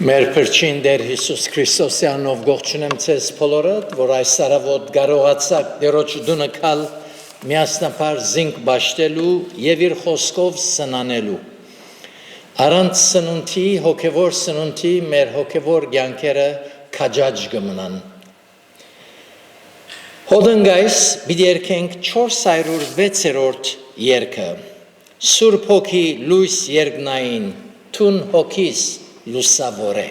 Մեր փրկին Տեր Հիսուս Քրիստոսի անով ողջունեմ ձեզ բոլորդ, որ այս արավոտ կարողացաք Տերոջ դունը քալ միասնապար զինք բաշտելու եւ իր խոսքով սնանելու։ Առանց սնունդի, հոգեվոր սնունդի մեր հոգեվոր կյանքերը քաջաջ կմնան։ Հոդնգայս պիտի երգենք 406-րդ երգը։ Սուրբ հոգի լույս երկնային, թուն հոգիս լուսավոր է։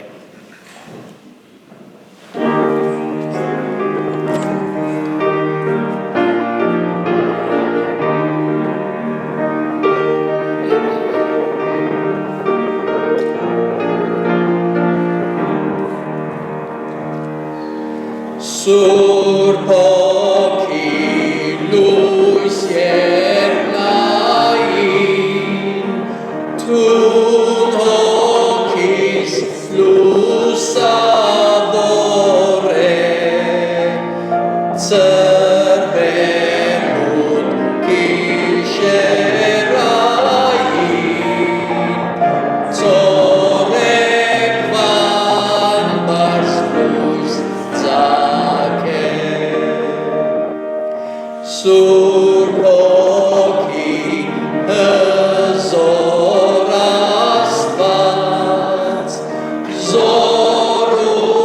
Սուրբ հոգի լույս երկնային, թուն հոգիս լուսավոր է, ծրվելուտ գիշերային, ծորեկվան բարձրուս ծակ է, Սուրբ հոգի հզոր Աստված, զորությամբ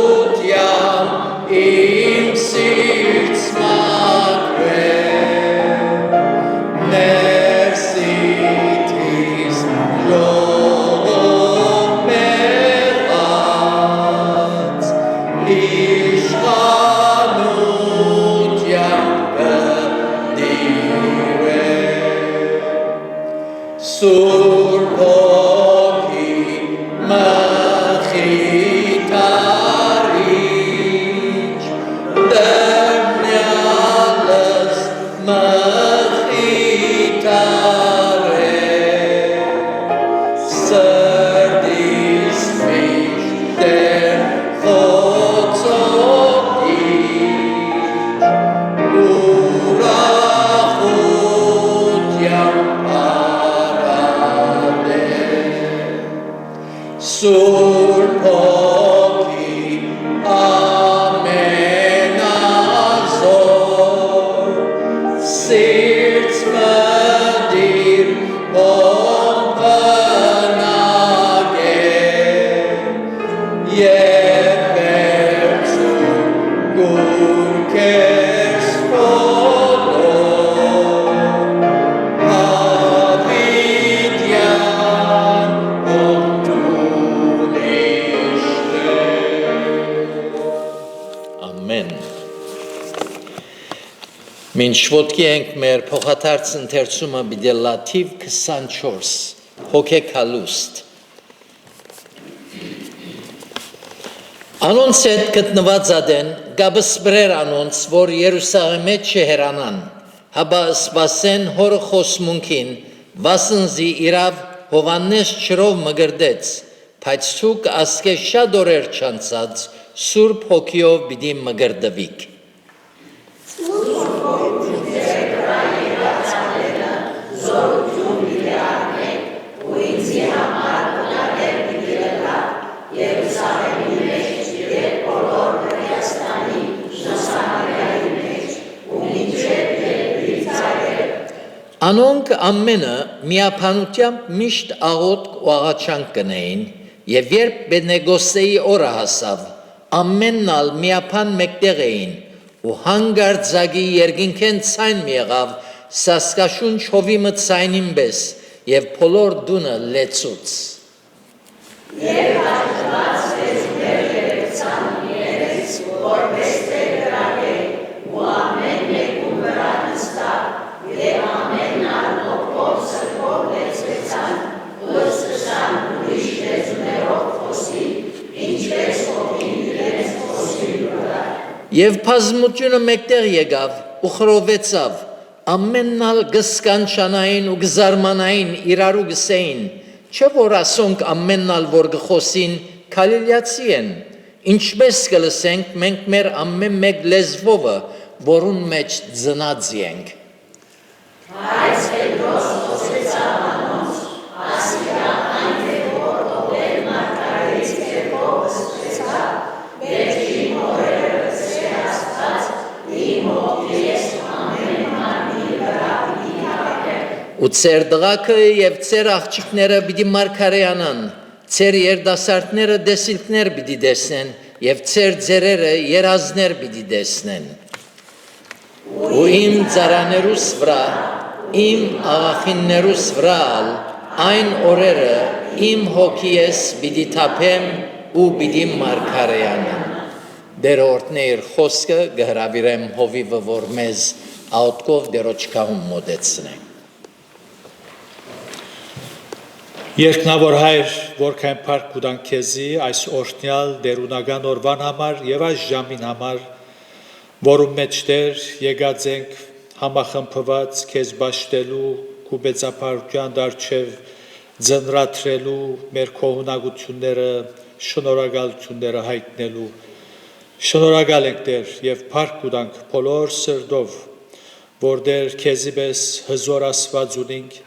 իմ սիրտս մաքրել, ներսիդիս լողով մեղած, իշխանությամբ Սուրբ հոգի մխիթարիչ, դեռնյալս մխիթար է, սրտիս միշտ դեռ խոցոտիչ, Սուրբ հոգի ամենազոր, սիրտս մտիր ողբնակ է, և վերցու գուրքերս բոլոր, հավիտյան Մինչ ոտքի ենք մեր փոխադարձ ընթերցումը բիդելլա թիվ 24 հոգեկալուստ Անոնց հետ գտնված ադեն գաբսբրեր անոնց որ Երուսաղեմի չհերանան հաբա սպասեն հոր խոսմունքին վասնզի իրավ Հովանես չրով մգրդեց բայց ցուկ ասկե շատ օրեր չանցած Սուրբ հոգիով պիտի մգրդվիք Անոնք ամենը միապանությամբ միշտ աղոտ ու աղաչանք կնեին և երբ Բենեգոսեի օրը հասավ, ամեննալ միապան մեկտեղ էին ու հանգարձակի երկինքեն ցայն մի եղավ սասկաշունչ հովի մցայնին պես և բոլոր դունը լեցուց։ Եվ հաշտված վեզուներ երեցան երեց, որպես տեր գրագել ու ամեն մեկում վրա նստավ և ամեն ալնոքով սրբով լեցվեցան, ըստ ուրիշ լեզուներով խոսի, ինչպես հոգին իրենց խոսի վրա։ Եվ բազմությունը մեկտեղ եկավ ու խռովեցավ, ամեննալ գսկանչանային ու գզարմանային իրարու գսեին, չէ որ ասոնք ամեննալ որ գխոսին քալիլյացի են, ինչպես կլսենք մենք մեր ամեն մեկ լեզվովը, որուն մեջ ծնած ենք։ Այս Պետրոս խոսեցավ անոնց, ասիրա այն թե որ ով էլ մարգարեից կերպով Ու ծեր դղակը եւ ծեր աղջիկները պիտի մարգարեանան, ծեր երդասարտները դեսիլքներ պիտի դեսնեն եւ ծեր ձերերը երազներ պիտի դեսնեն։ Ու իմ ծարաներուս վրա, իմ աղախիններուս վրա այն օրերը իմ հոգիես պիտի թափեմ ու պիտի մարգարեանան։ Դեր օրհնե իր խոսքը գհրավիրեմ հովիվը, որ մեզ աղոթքով դերոջ կահում մոտեցնենք։ Երկնավոր հայր, որքան փառք կուտանք քեզի այս օրհնյալ դերունական օրվան համար եւ այս ժամին համար, որում մեջտեր եկած ենք համախմբված քեզ բաշտելու քու բեցապարության դարչև ձնրաթրելու մեր քողունակությունները, շնորհակալությունները հայտնելու։ Շնորհակալ ենք Տեր եւ փառք կուտանք բոլոր սրտով, որ Տեր քեզի պես հզոր Աստված ունենք,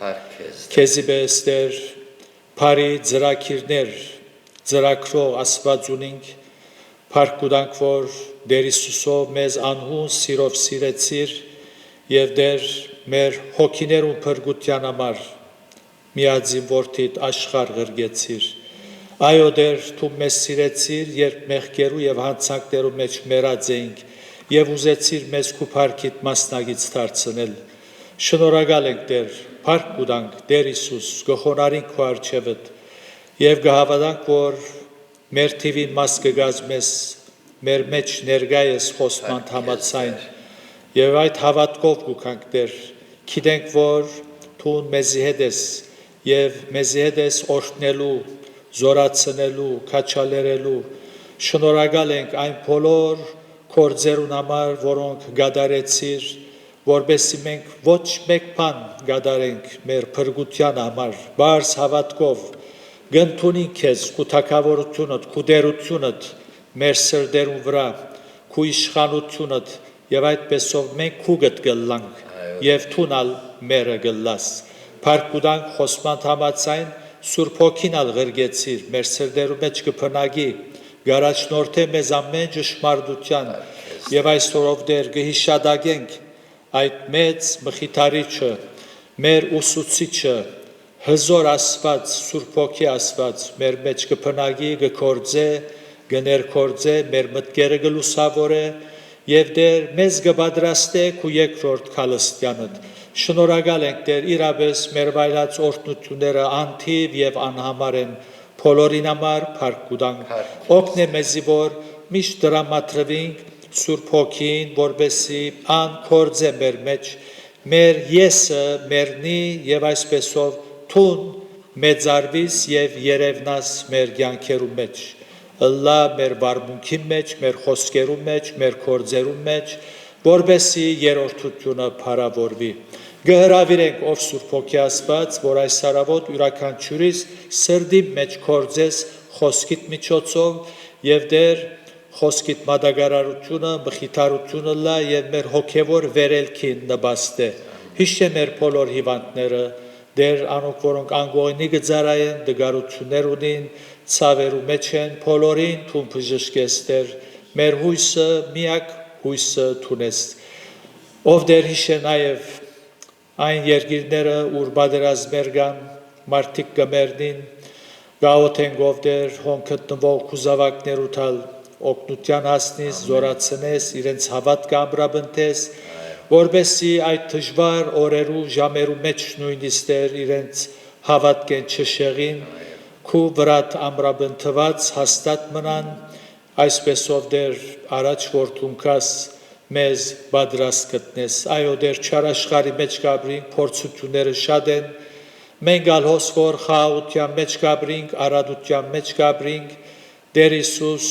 քեզի պես Տեր Փարի ծրակիրներ, ծրակրող Աստված ունենք, փառք կուտանք, որ Տեր Հիսուսով մեզ անհուն սիրով սիրեցիր եւ Տեր մեր հոգիներուն փրկության համար միածին որդիդ աշխարհ ղրգեցիր։ Այո Տեր, դու մեզ սիրեցիր, երբ մեղքերու եւ հանցանքներու մեջ մեռած էինք եւ ուզեցիր մեզ քու փառքիդ մասնագից դարձնել։ Շնորհակալ ենք Տեր, փառք կուտանք Տեր Հիսուս, գխոնարինք քո առջևդ եւ գհավատանք, որ մեր թիվին մաս կգած մեզ մեր մեջ ներկա ես խոսման համացայն եւ այդ հավատքով գուքանք Տեր, գիտենք, որ դու մեզի հետ ես եւ մեզի հետ ես օրհնելու, զորացնելու, քաչալերելու։ Շնորհակալ ենք այն բոլոր գործերուն համար, որոնք գադարեցիր, որբեսի մենք ոչ մեկ բան գադարենք մեր փրկության համար, բարձ հավատքով գնդունին քեզ քու թագավորությունդ, քու դերությունդ մեր սրտերուն վրա, քու իշխանությունդ եւ այդպեսով մենք քու գտգլանք եւ թունալ մերը գլաս։ Փառք կուտանք խոսման համացայն Սուրբ Հոգին ալ ղրգեցիր մեր սրտերու մեջ կփնագի, գարաչնորթե մեզ ամեն ճշմարտության եւ այսօրով Տեր կհիշադակենք այդ մեծ մխիթարիչը, մեր ուսուցիչը, հզոր Աստված, Սուրբ Հոգի Աստված, մեր մեջ կփնագի, կգործե, կներգործե, մեր մտքերը կլուսավորե եւ Տեր մեզ կպատրաստե քու երկրորդ քալստյանդ։ Շնորհակալ ենք Տեր, իրապես մեր վայելած օրհնությունները անթիվ եւ անհամար են, բոլորին համար փառք կուտանք։ Օգնե մեզի, որ միշտ դրամատրվենք Սուրբ Հոգին, որբեսի ան կործե մեր մեջ, մեր եսը մերնի եւ այսպեսով թուն մեծարվիս եւ երևնաս մեր կյանքերու մեջ, ըլլա մեր վարմունքի մեջ, մեր խոսքերու մեջ, մեր կործերու մեջ, որբեսի երրորդությունը փարավորվի։ Գհրավիրենք ով Սուրբ Հոգի Աստված, որ այս սարավոտ յուրաքանչյուրիս սրդի մեջ կործես խոսքիդ միջոցով եւ Տեր խոսքիդ մատակարարությունը, մխիթարությունը լա եւ մեր հոգեվոր վերելքին նպաստե։ Հիշե մեր բոլոր հիվանդները, Տեր անոնք, որոնք անգողնի գծարային, դգարություններ ունին, ցավերու մեջ են, բոլորին թուն բժշկես Տեր, մեր հույսը միակ հույսը թունես։ Ով Տեր հիշե նաեւ այն երկիրները, ուր բادرազմեր կան, մարդիկ կմեռնին, գաղութենք ով Տեր հոնքտնվող կուզավակներ ուտալ օգնության հասնես, զորացնես, իրենց հավատքը ամրապնդես, որբեսի այդ դժվար օրերու ժամերու մեջ նույնիսկ Տեր իրենց հավատքեն չշեղին, քու վրատ ամրապնդված հաստատ մնան, այսպեսով Տեր առաջ որդունքաս մեզ պատրաստ գտնես։ Այո Տեր չարաշխարի մեջ կաբրինք, փորձությունները շատ են, մենք ալհոս որ խաղաղության մեջ կաբրինք, արադության մեջ կաբրինք, Տեր Հիսուս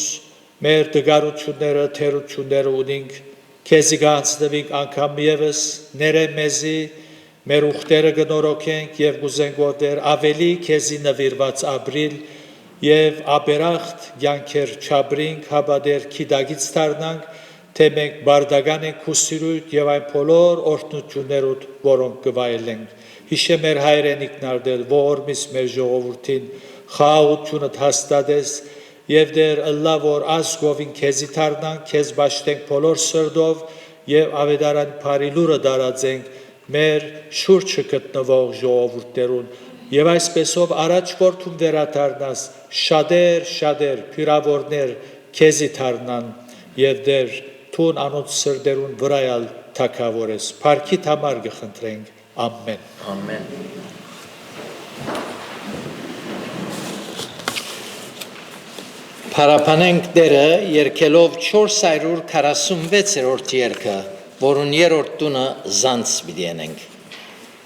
մեր դգարությունները, թերությունները ունենք, քեզի գանցնվենք անգամ եւս, ները մեզի, մեր ուխտերը գնորոքենք եւ գուզենք որ Տեր ավելի քեզի նվիրված ապրիլ եւ ապերախտ յանքեր չաբրինք, հաբա Տեր քիդագից դառնանք, թե մենք բարդական ենք քու սիրույթ եւ այն բոլոր օրհնություններուդ, որոնք կվայելենք։ Հիշե մեր հայրենիքն արդել, ողորմիս մեր ժողովրդին, խաղաղությունը հաստատես եւ Տեր ըլլա որ ազգովին քեզի դառնանք, քեզ բաշտենք բոլոր սրտով եւ ավետարանի բարի լուրը դարածենք մեր շուրջը գտնվող ժողովուրդներուն եւ այսպեսով առաջ որդում վերադառնաս շատեր փիրավորներ քեզի դառնան եւ դեր թուն անոնց սրդերուն վրայալ թակավորես Փարքիդ համար գխնդրենք ամեն Ամեն Փարապանենք դերը երկելով 446-րդ երգը, որուն երրորդ տունը զանց բիդենենք։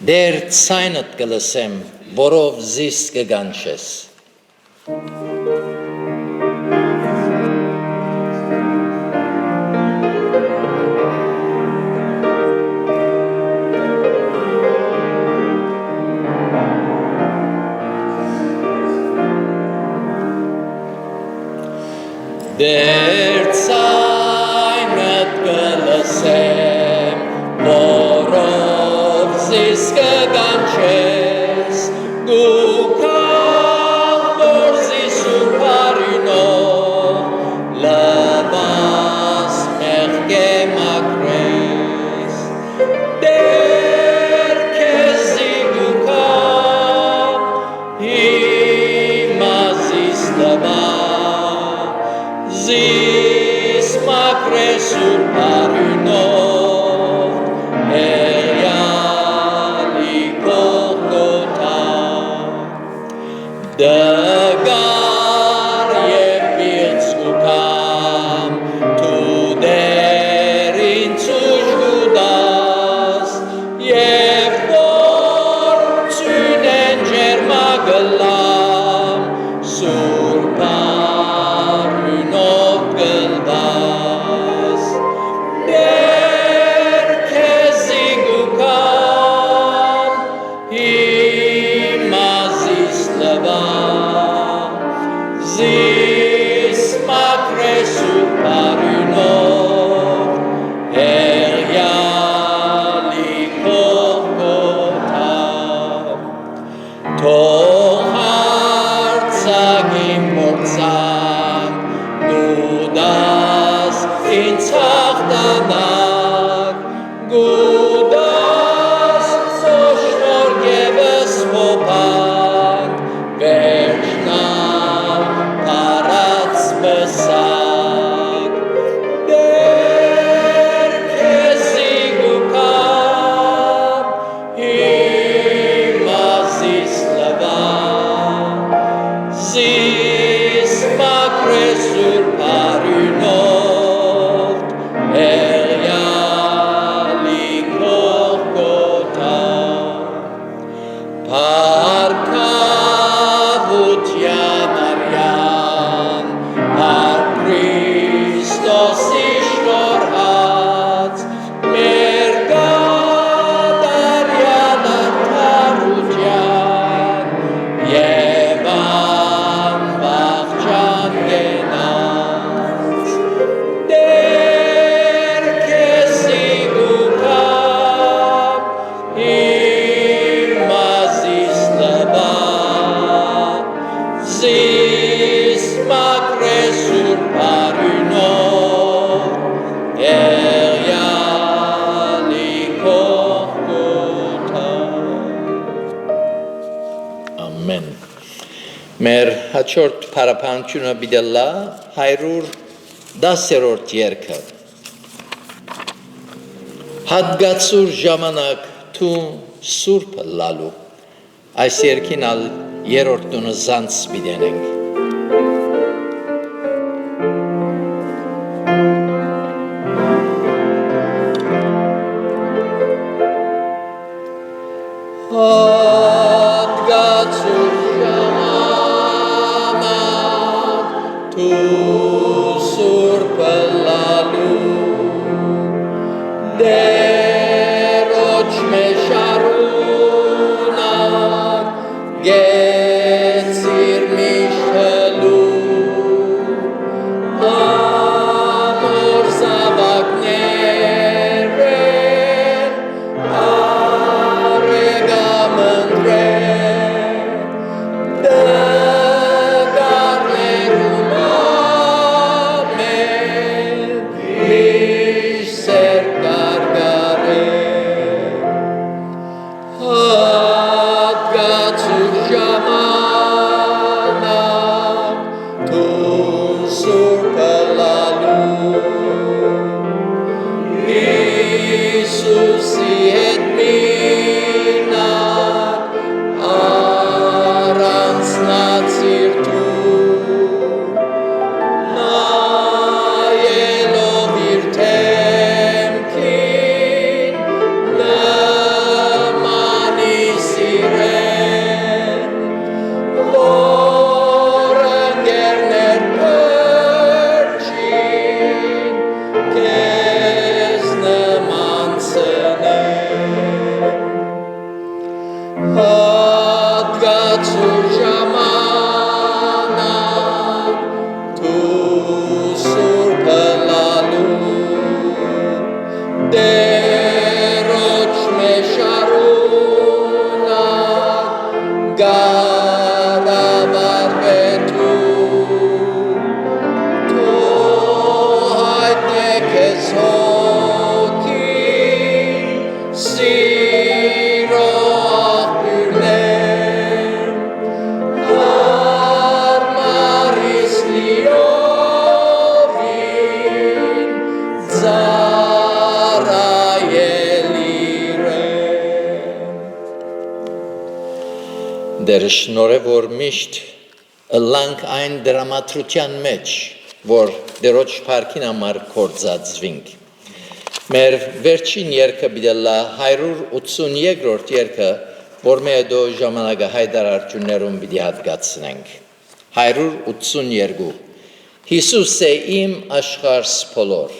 Դեր ցայնդ կլսեմ, որով զիս կգանչես։ Դեր ցայնդ կլսեմ, որով զիս կգանչես, գուքալ որ զիս ուրբարինով, լվաս մեղկե մակրես, դեր քեզի գուքալ, հիմա զիս լվաս, Zis macresul parunov, Eliali Golgota, Dăgar e pilțucam, Tu derințuși Judas, e forțune în germagălam, surpar Nov găldas, der kezi gukam, ima zis lava, zis macresul parunov, Eliali Golgota, tohar tzagim mortzam, Gudas in Tzachtanak, Gudas so shnor gebes mopan, Vershna paratz besak, Der kezi gukam, Ima zis lava, Zis macresul parunov, Eliali Golgota, Parcavut Yanarian, Par Christos ishtorhat, Mergadarian Artarutian, Yevan Bachchan Genat, Der kezi gukam, Ima zis lava, Zis macresul parunov, Eliali Golgota. Ամեն Մեր հաջորդ փարապանությունը բիդելա 110-րդ երգը Հատգացուր ժամանակ թու սուրբ լալու Այս երգին ալ երրորդ տունը զանց բիդենենք Հատգացուր ժամանակ թու սուրբ լալու Դերոջ մեշարունակ գեցիր միշտելու Ամոր զավակներ են արեգամնդրեն Դգարներում ամեն միշտ սեր կարգա Deroch mesharuna garavar vetu tohat nekes hoki siro apurlem armaris liovin Դեր շնորհ որ միշտ լանք այն դրամատրության մեջ, որ դերոջ փառքին համար կործածվինք։ Մեր վերջին երգը բիդելա 182-րդ երգը, որ մեր դո ժամանակը հայդարարություններում պիտի հատկացնենք։ 182 Հիսուս է իմ աշխարհս բոլոր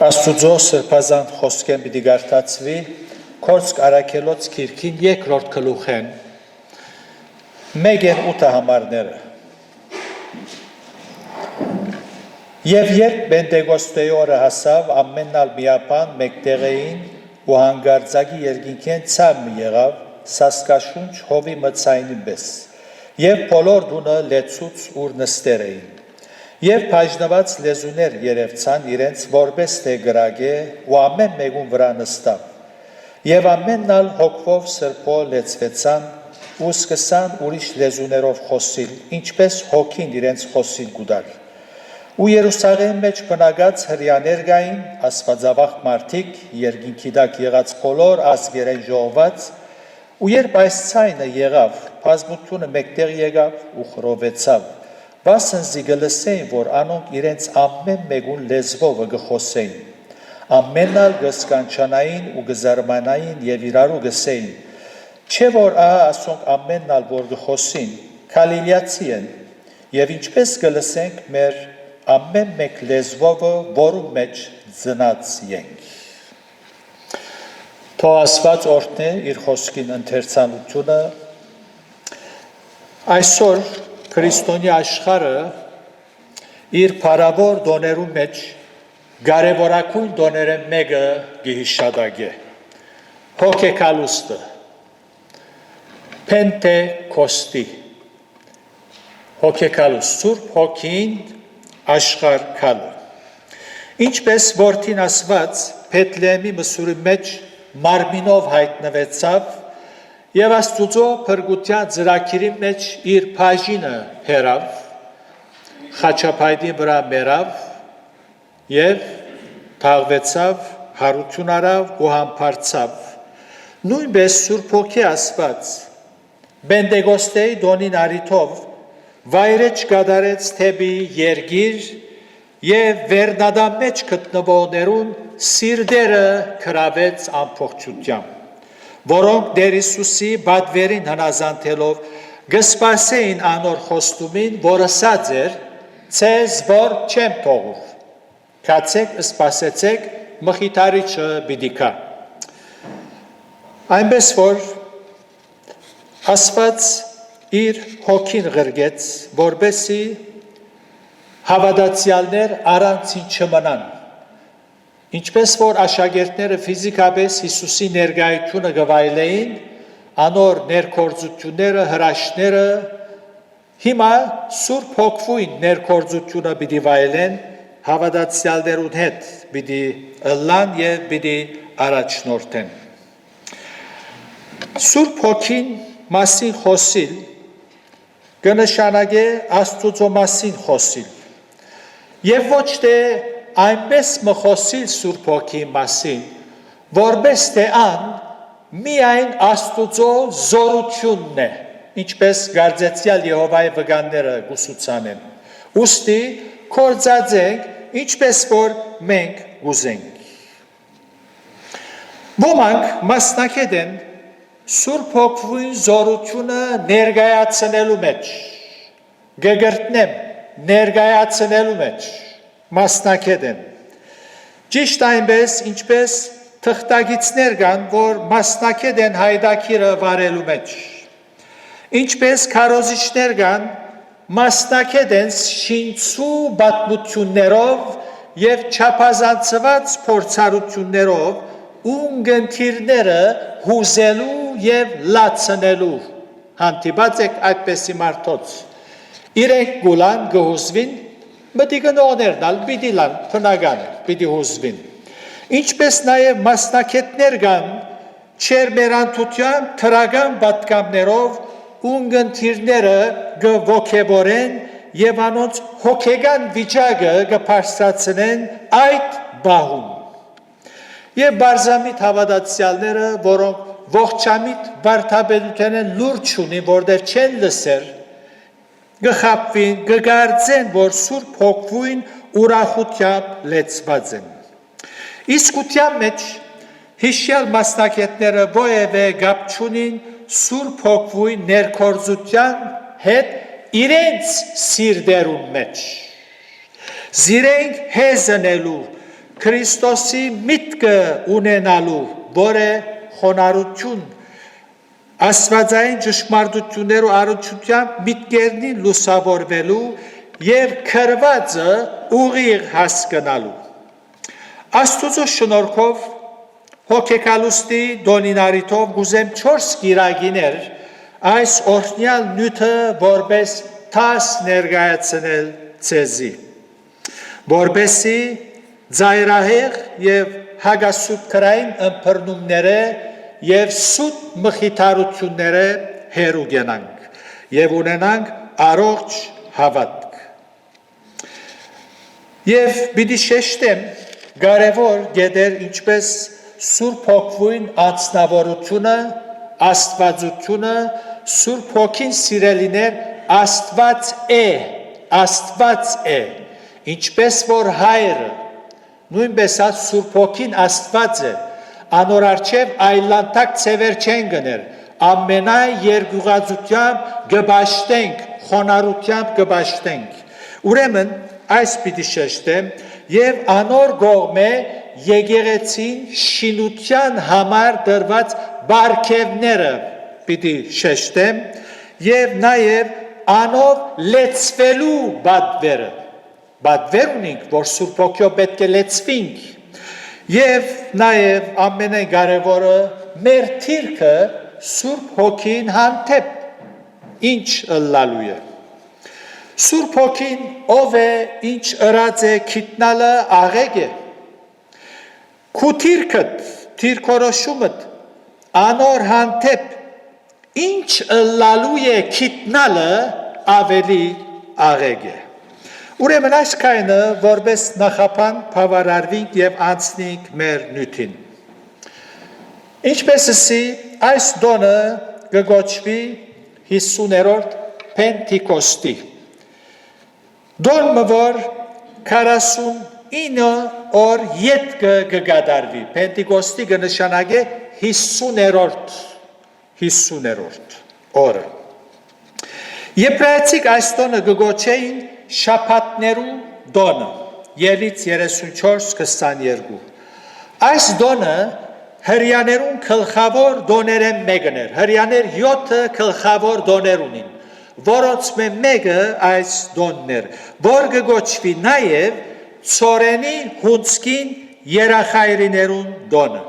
Աստուծո սրբազան խոսքեն պիտի գարտացվի Քորսկ Արաքելոց քիրքին երկրորդ գլուխեն մեգեն 8 համարները Եվ երբ Պենտեկոստեի օրը հասավ ամենալ միապան մեկտեղ էին ու հանգարձակի երկինքեն ցամ եղավ սասկաշունչ հովի մցայնի պես եւ բոլոր դունը լեցուց ուր նստեր էին Եվ բաժնված լեզուներ երևցան իրենց որպես թե գրագե ու ամեն մեկուն վրա նստավ Եվ ամեննալ հոգվով սրբո լեցվեցան ու սկսան ուրիշ լեզուներով խոսիլ ինչպես հոգին իրենց խոսիլ գուդալ Ու Երուսաղեմ մեջ բնակած հրյաներ գային աստվածավախ մարդիկ երկինքի տակ եղած բոլոր ազգերեն ժողոված ու երբ այս ցայնը եղավ բազմությունը մեկտեղ եկավ ու խռովեցավ Վասն զիգլսեին, որ անոնք իրենց ամեն մեկուն լեզվովը գխոսեին, ամենալ գսկանչանային ու գզարմանային եւ իրարու գսեին չէ որ ահա ասոնք ամենալ որ գխոսին քալիլիացի են եւ ինչպես գլսենք մեր ամեն մեկ լեզվովը որու մեջ ծնած ենք թող Աստված օրհնի իր խոսքին ընթերցանությունը այսօր քրիստոնյա աշխարհը իր փառավոր դոներու մեջ կարևորագույն դոները մեկը գիհիշադագե հոգեկալուստը Pentecosti հոգեկալուստ Սուրբ Հոգին աշխարհ քալը ինչպես որդին ասված Փեթլեհեմի մսուրի մեջ մարմինով հայտնվեցավ եւ Աստուծո փրկության ծրագիրի մեջ իր բաժինը հերավ խաչապայտի վրա մեռավ եւ թաղվեցավ հարություն արավ ու համբարձավ նույնպես Սուրբ Հոգի ասված Բենտեգոստեի դոնին արիթով վայրեջ կատարեց թեպի երգիր եւ վերնադամ մեջ գտնվողներուն սիրտերը քրավեց ամբողջությամբ որոնք Տեր Հիսուսի բադվերին հնազանդելով գսպասեին անոր խոստումին որ ասած էր ցեզ որ չեմ թողու կացեք սպասեցեք մխիթարիչը պիտի գա այնպես որ Աստված իր հոգին ղրգեց, որբեսի հավատացյալներ առանցին չմնան, ինչպես որ աշակերտները ֆիզիկապես Հիսուսի ներկայությունը գվայելեին, անոր ներկործությունները, հրաշները, հիմա Սուրբ Հոգվույն ներկործությունը պիտի վայելեն, հավատացյալներուն հետ պիտի ըլլան եւ պիտի առաջնորդեն։ Սուրբ Հոգին մասին խոսիլ կնշանակե Աստուծո մասին խոսիլ եւ ոչ թե այնպես մխոսիլ Սուրբ Հոգի մասին որպես թե ան միայն Աստուծո զորությունն է ինչպես գարձեցյալ Եհովայի վկանները գուսուցանեն ուստի կործածենք ինչպես որ մենք գուզենք ոմանք մասնակետ են Սուրբ Հոգվույն զորությունը ներկայացնելու մեջ գգրտնեմ ներկայացնելու մեջ մասնակետ են ճիշտ այնպես ինչպես թղթագիծներ կան որ մասնակետ են հայդակիրը վարելու մեջ ինչպես քարոզիչներ կան մասնակետ են շինցու պատմություններով եւ չափազանցված փորձառություններով ունգընթիրները հուզելու եւ լացնելու հանդիպած եք այդպեսի մարդոց իրենք գուլան գհուզվին մտի գնողներն ալ պիտի լան բնական է պիտի հուզվին ինչպես նաեւ մասնակետներ կան չերմերանտության թրագան պատկամներով ունգընթիրները գողքեբորեն եւ անոնց հոգեգան վիճակը կփարսացնեն այդ բահում Եվ բարձամիտ հավատացյալները, որոնք ողջամիտ վարդապետության են լուրջ ունին, որտեղ չեն լսեր, գխապվին, գգարձեն, որ Սուրբ Հոգվույն ուրախությամբ լեցված են։ Իսկության մեջ հիշյալ մասնակետները ովևէ գապ չունին Սուրբ Հոգվույն ներկործության հետ իրենց սիրտերուն մեջ։ Զիրենք հեզնելու Քրիստոսի միտքը ունենալու, որը խոնարհություն, աստվածային ճշմարտություններու առողջությամբ միտքերնին լուսավորվելու եւ քրվածը ուղիղ հասկանալու։ Աստուծո շնորհքով հոգեկալուստի դոնինարիտով գուզեմ 4 գիրագիներ այս օրհնյալ նյութը որպես տաս ներկայացնել ցեզի, որպեսի Ձայրահեղ եւ հագասուտ քրային ըմբռնումները եւ սուտ մխիթարությունները հերու գնանք եւ ունենանք առողջ հավատք եւ պիտի շեշտեմ կարևոր գեդեր ինչպես Սուրբ Հոգվույն անձնավորությունը աստվածությունը Սուրբ Հոգին սիրելիներ Աստված է ինչպես որ հայրը նույնպես Սուրբ Հոգին Աստված է, անոր արչև այլանդակ ծևեր չեն գներ, ամենայն երկյուղածությամբ գբաշտենք, խոնարհությամբ գբաշտենք։ Ուրեմն այս պիտի շեշտեմ եւ անոր գողմե եկեղեցին շինության համար դրված բարգևները պիտի շեշտեմ եւ նաեւ անով լեցվելու բադվերը բադվեր ունենք, որ Սուրբ Հոգիով պետք է լեցվենք եւ նաեւ ամենակարևորը մեր թիրքը Սուրբ Հոգին հանդեպ ինչ ըլլալու է Սուրբ Հոգին ով է ինչ ըրած է քիտնալը աղեկ է քու թիրքդ թիրքորոշումդ անոր հանդեպ ինչ ըլլալու է քիտնալը ավելի աղեկ է Ուրեմն այս կայնը որպես նախապան բավարարվենք եւ անցնենք մեր նյութին Ինչպես ասի այս դոնը կգոչվի 50-րդ Պենտիկոստի Դոնը որ 49 օր յետքը կգադարվի Պենտիկոստի կնշանակե 50-րդ օրը Եբրայեցիք այս դոնը կգոչեին շաբաթներու դոնը Ելից 34:22 Այս դոնը հրյաներուն գլխավոր դոներեն մեկն էր հրյաներ 7 գլխավոր դոներ ունին որոնց մեկը այս դոնն էր որ կգոչվի նաև ծորենի հունցքին երախայրիներուն դոնը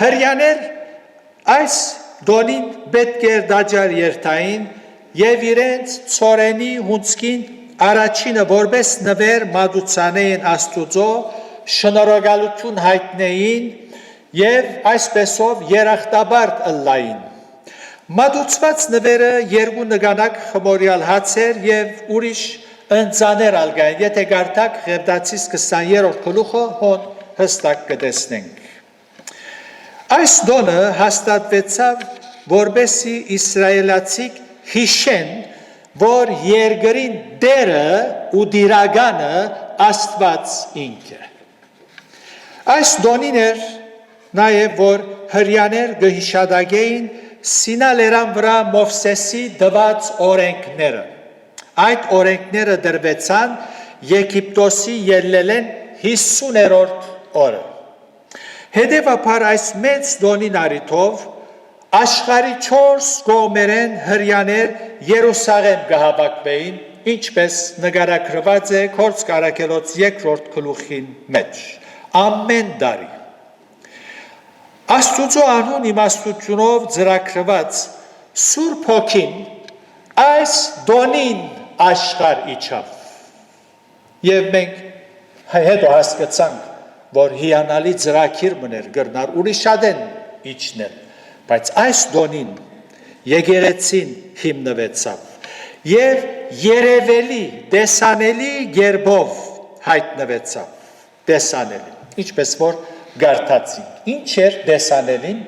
հրյաներ այս դոնին պետք էր դաջար երթային եւ իրենց ծորենի հունցքին Առաջինը որպես նվեր մատուցանեին Աստուծո շնորհակալություն հայտնեին եւ այսպեսով երախտաբարդ ըլլային Մատուցված նվերը երկու նգանակ խմորյալ հացեր եւ ուրիշ ընծաներ ալգային եթե գարտակ Ղևտացիս 20-րդ գլուխը հոն հստակ կտեսնենք Այս դոնը հաստատվեցավ որբեսի իսրայելացիք հիշեն որ երկրին դերը ու դիրագանը Աստված ինքը Այս դոնին էր նաև որ հրյաներ գհիշադագեին Սինալերան վրա Մովսեսի դված օրենքները Այդ օրենքները դրվեցան Եգիպտոսի ելլելեն 50-րդ օրը Հետևաբար այս մեծ դոնին արիթով Աշխարի 4 կողմերեն հրյաներ Երուսաղեմ կհավաքվեին, ինչպես նկարագրված է Գործք Առաքելոց 2-րդ գլուխին մեջ, ամեն տարի։ Աստուծո անուն իմաստությունով ծրագրված Սուրբ Հոգին այս դոնին աշխարհ իջավ։ Եվ մենք հետո հասկացանք, որ հիանալի ծրագիր մներ գրնար ուրիշադեն իջնել։ Բայց այս դոնին եկեղեցին հիմնվեցավ եւ երևելի դեսանելի գերբով հայտնվեցավ դեսանելի ինչպես որ գարտացին ինչ էր դեսանելին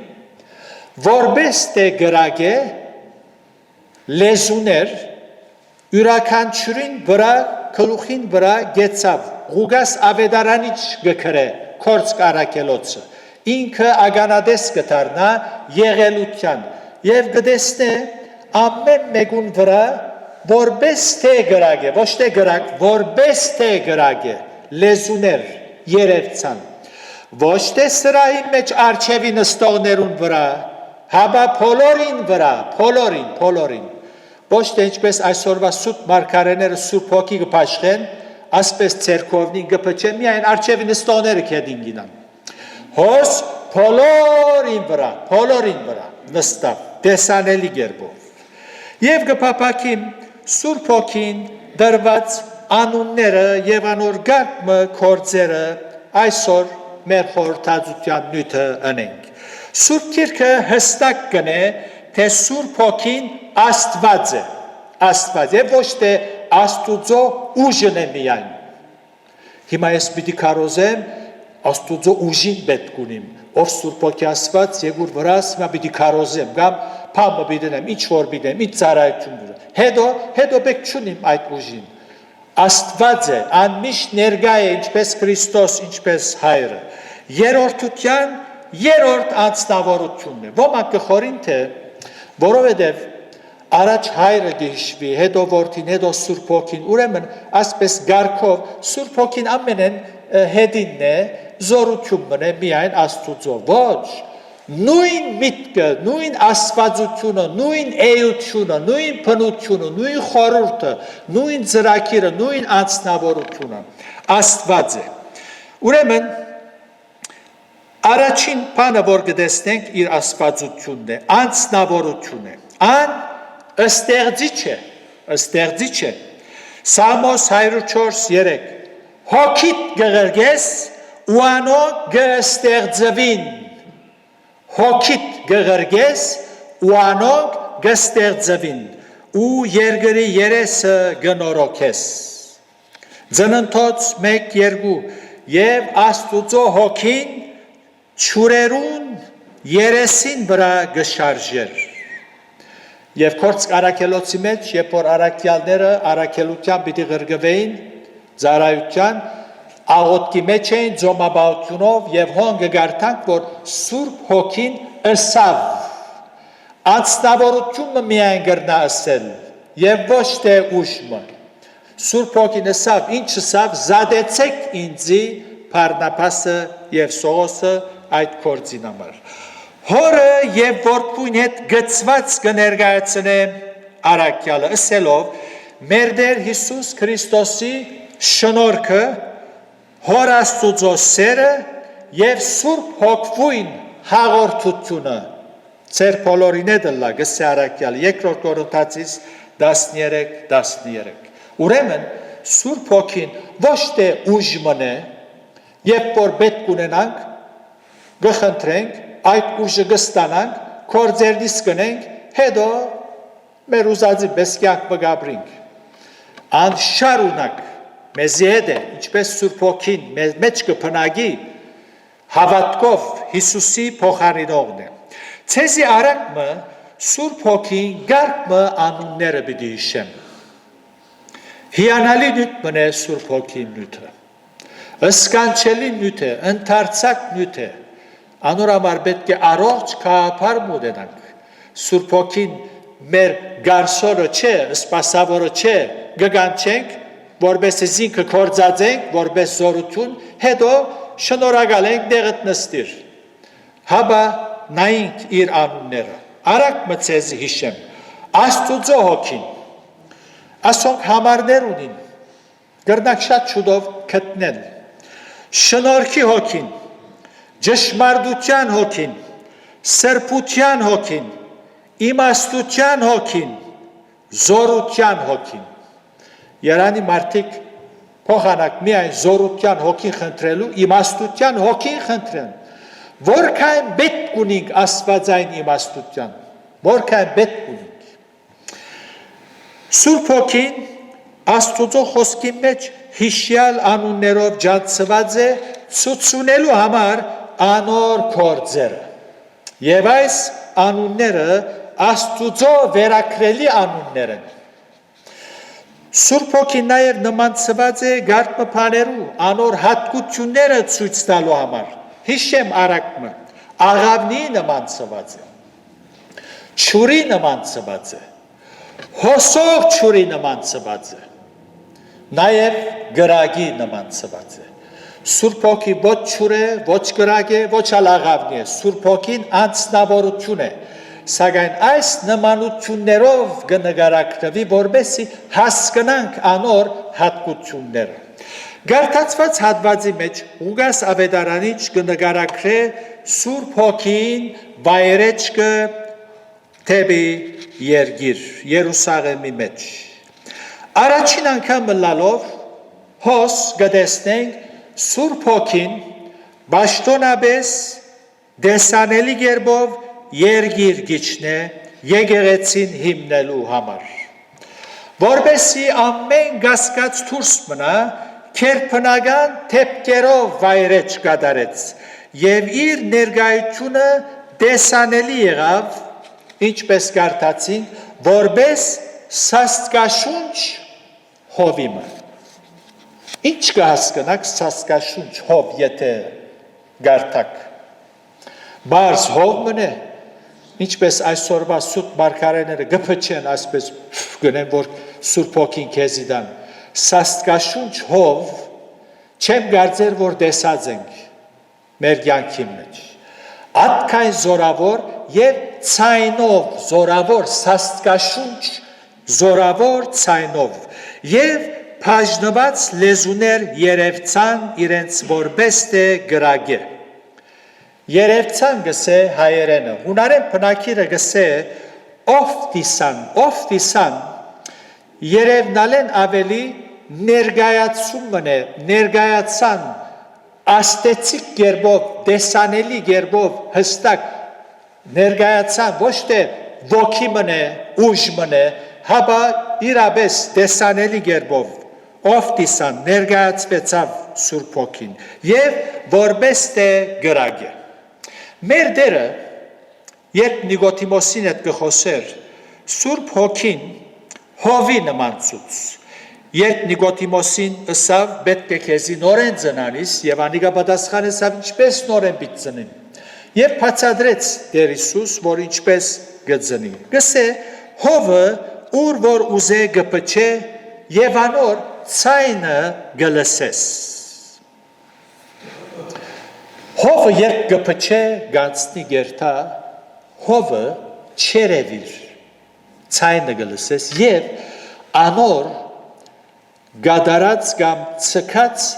որպես թե գրագե լեզուներ յուրաքանչյուրին վրա գլուխին վրա գեցավ Ղուգաս Ավետարանիչ գկրե Գործք Առաքելոցը ինքը ագանադես կդառնա եղելության եւ կտեսնե ամեն մեկուն վրա որպես թե գրագ է ոչ թե գրագ որպես թե գրագ է լեզուներ երևցան ոչ թե սրահի մեջ արչեվի նստողներուն վրա հաբա փոլորին վրա փոլորին ոչ թե ինչպես այսօրվա սուտ մարգարեները Սուրբ Հոգի կփաշխեն ասպես ցերկովնին կփչեն միայն արչեվի նստողները կդին գինան Հոս փոլորին վրա նստավ դեսանելի գերբով եւ կփապակիմ Սուրբ Հոգին դրված անունները եւ անոր գակմը կորձերը այսօր մեր խորհրդածության նյութը ընենք Սուրբ Գիրքը հստակ կնե թե Սուրբ Հոգին Աստված է ոչ թե Աստուծո ուժն է միայն հիմա ես պիտի կարոզեմ Աստուծո ուժին պետք ունիմ, ով Սուրբ Հոգի Աստված եկուր վրաս, հիմա պիտի քարոզեմ, կամ փամը պիտի դեմ, ինչ որ պիտի դեմ, ինչ ծառայություն դուրը։ Հետո պետք չունիմ այդ ուժին։ Աստված է, անմիշտ ներկա է ինչպես Քրիստոս, ինչպես Հայրը։ Երրորդության երրորդ անձնավորությունն է։ Ոմանք կխորին թե որովհետև առաջ Հայրը գիշվի, հետո Որդին, հետո Սուրբ Հոգին, ուրեմն ասպես գարքով Սուրբ Հոգին ամենեն հետինն է, զորությունն է միայն Աստուծո։ Ոչ, նույն միտքը, նույն աստվածությունը, նույն էությունը, նույն բնությունը, նույն խորհուրդը, նույն ծրագիրը, նույն անձնավորությունը Աստված է։ Ուրեմն առաջին բանը, որ կտեսնենք, իր աստվածությունն է, անձնավորություն է։ Ան ըստեղծիչ է։ Սամոս 104:3 Հոգիտ գղրգես ու անոնք գստեղծվին։ Հոգիտ գղրգես ու անոնք գստեղծվին ու երկրի երեսը գնորոքես։ Ծննդոց 1:2 Եվ Աստուծո Հոգին ճուրերուն երեսին վրա գշարժեր։ Եվ կորց առաքելոցի մեջ, երբ որ առաքյալները առաքելության պիտի գրգվեին, ծառայության, աղոթքի մեջ էին ձոմաբաությունով եւ հոն գարտանք, որ Սուրբ Հոգին ըսավ։ Անձնավորությունը միայն գրնա ասել եւ ոչ թե ուժը։ Սուրբ Հոգին ըսավ, ինչ ըսավ, զադեցեք ինձի Բարնաբասը եւ Սողոսը այդ կորձին համար։ Հորը եւ որդուն հետ գծված կներկայացնե առաքյալը ասելով մեր Տեր Հիսուս Քրիստոսի շնորհքը, Հոր Աստուծո սերը եւ Սուրբ Հոգվույն հաղորդությունը ծեր բոլորին է դլա գսե առաքյալը երկրորդ Կորինթացիս 13:13 Ուրեմն Սուրբ Հոգին ոչ թե ուժմն է, երբ որ պետք ունենանք գխնդրենք, այդ ուժը գստանանք, կորձերնից կնենք, հետո մեր ուզածի բեսկյանք բգաբրինք։ Անշարունակ մեզի հետ է, ինչպես Սուրբ Հոգին մեջ կփնագի, հավատքով Հիսուսի փոխարինողն է։ Ցեզի արակմը Սուրբ Հոգին գարկմը անունները պիտի հիշեմ։ Հիանալի նյութ մնե Սուրբ Հոգին նյութը։ Սկանչելի նյութ է, ընդարձակ նյութ է։ Անոր համար պետք է առողջ քահապար մոտենանք։ Սուրբ Հոգին մեր գարսորը չէ, սպասավորը չէ, գգանչենք, որպես զինքը կործածենք, որպես զորություն, հետո շնորհակալ ենք դեղդ նստիր։ Հաբա նայինք իր անունները։ Արակ մցեզի հիշեմ։ Աստուծո Հոգին։ Ասոնք համարներ ունին։ Գրնակ շատ շուտով գտնել։ Շնորհքի Հոգին, ճշմարտության Հոգին, սրբության Հոգին, իմաստության Հոգին, զորության Հոգին։ Երանի մարդիկ փոխանակ միայն զորության Հոգին խնդրելու, իմաստության Հոգին խնդրեն։ Որքան պետք ունենք աստվածային իմաստության, որքան պետք ունենք։ Սուրբ Հոգին Աստուծո խոսքի մեջ հիշյալ անուններով ջանցված է ցուցունելու համար անոր կորձերը։ Եվ այս անունները Աստուծո վերակրելի անուններ են։ Սուրբ Հոգին նաև նմանցված է գարմփաներու անոր հատկությունները ցույց տալու համար։ Հիշեմ արակմը, աղավնի նմանցված է, ճուրի նմանցված է, հոսող ճուրի նմանցված է, նաև գրագի նմանցված է։ Սուրբ Հոգի ոչ ճուր է, ոչ գրագ է, ոչ աղավնի է, Սուրբ Հոգին անձնավորություն է, սակայն այս նմանություններով կնկարագրվի, որպեսզի հասկանանք անոր հատկությունները։ Գարտացված հատվածի մեջ Ղուկաս ավետարանիչ կնկարագրե Սուրբ Հոգին վայրեջքը թեպի երկիր Երուսաղեմի մեջ։ Առաջին անգամ լալով հոս գտեսնենք Սուրբ Հոգին բաշտոնաբես դեսանելի գերբով երկիր գիչնե եկեղեցին հիմնելու համար։ Որպեսզի ամեն գասկած դուրս մնա, քերբնական թեփքերով վայրեջ կատարեց եւ իր ներկայությունը դեսանելի եղավ, ինչպես կարդացինք, որպես սաստկաշունչ հովիմը։ Ինչ կհասկանաք սասկաշունչ հով եթե գարտակ։ Բարս հով մնե, ինչպես այսօրվա սուտ մարգարեները գփչեն այսպես գնեն, որ Սուրբ Հոգին քեզի դան։ Սասկաշունչ հով չեմ գարձեր, որ տեսած ենք մեր կյանքի մեջ։ Ատքայն զորավոր եւ ցայնով զորավոր սաստկաշունչ զորավոր ցայնով եւ բաժնված լեզուներ երևցան իրենց որպես թե գրագե երևցան գսե հայերենը հունարեն բնակիրը գսե օֆտիսան երևնալեն ավելի ներգայացումն է ներգայացան աստեցիկ գերբով, տեսանելի գերբով հստակ ներգայացան ոչ թե ոգի մնե, ուժ մնե, հաբա իրապես տեսանելի գերբով օֆտիսան ներգայացվեցավ Սուրբ Հոգին եւ որպես թե գրագե։ Մեր դերը երբ Նիկոդիմոսին հետ կխոսեր Սուրբ Հոգին հովի նման ցույց Երբ Նիկոդիմոսին ըսավ պետք է քեզի նորեն ծնանիս եւ անիկա պատասխանեցավ ինչպես նորեն պիտի ծնեմ եւ բացադրեց Տեր Հիսուս որ ինչպես գծնի գսե հովը ուր որ ուզե գպչե եւ անոր ցայնը գլսես հովը երբ գպչե գանցնի գերտա հովը չերևիր ցայնը գլսես եւ անոր գադարած կամ ցկած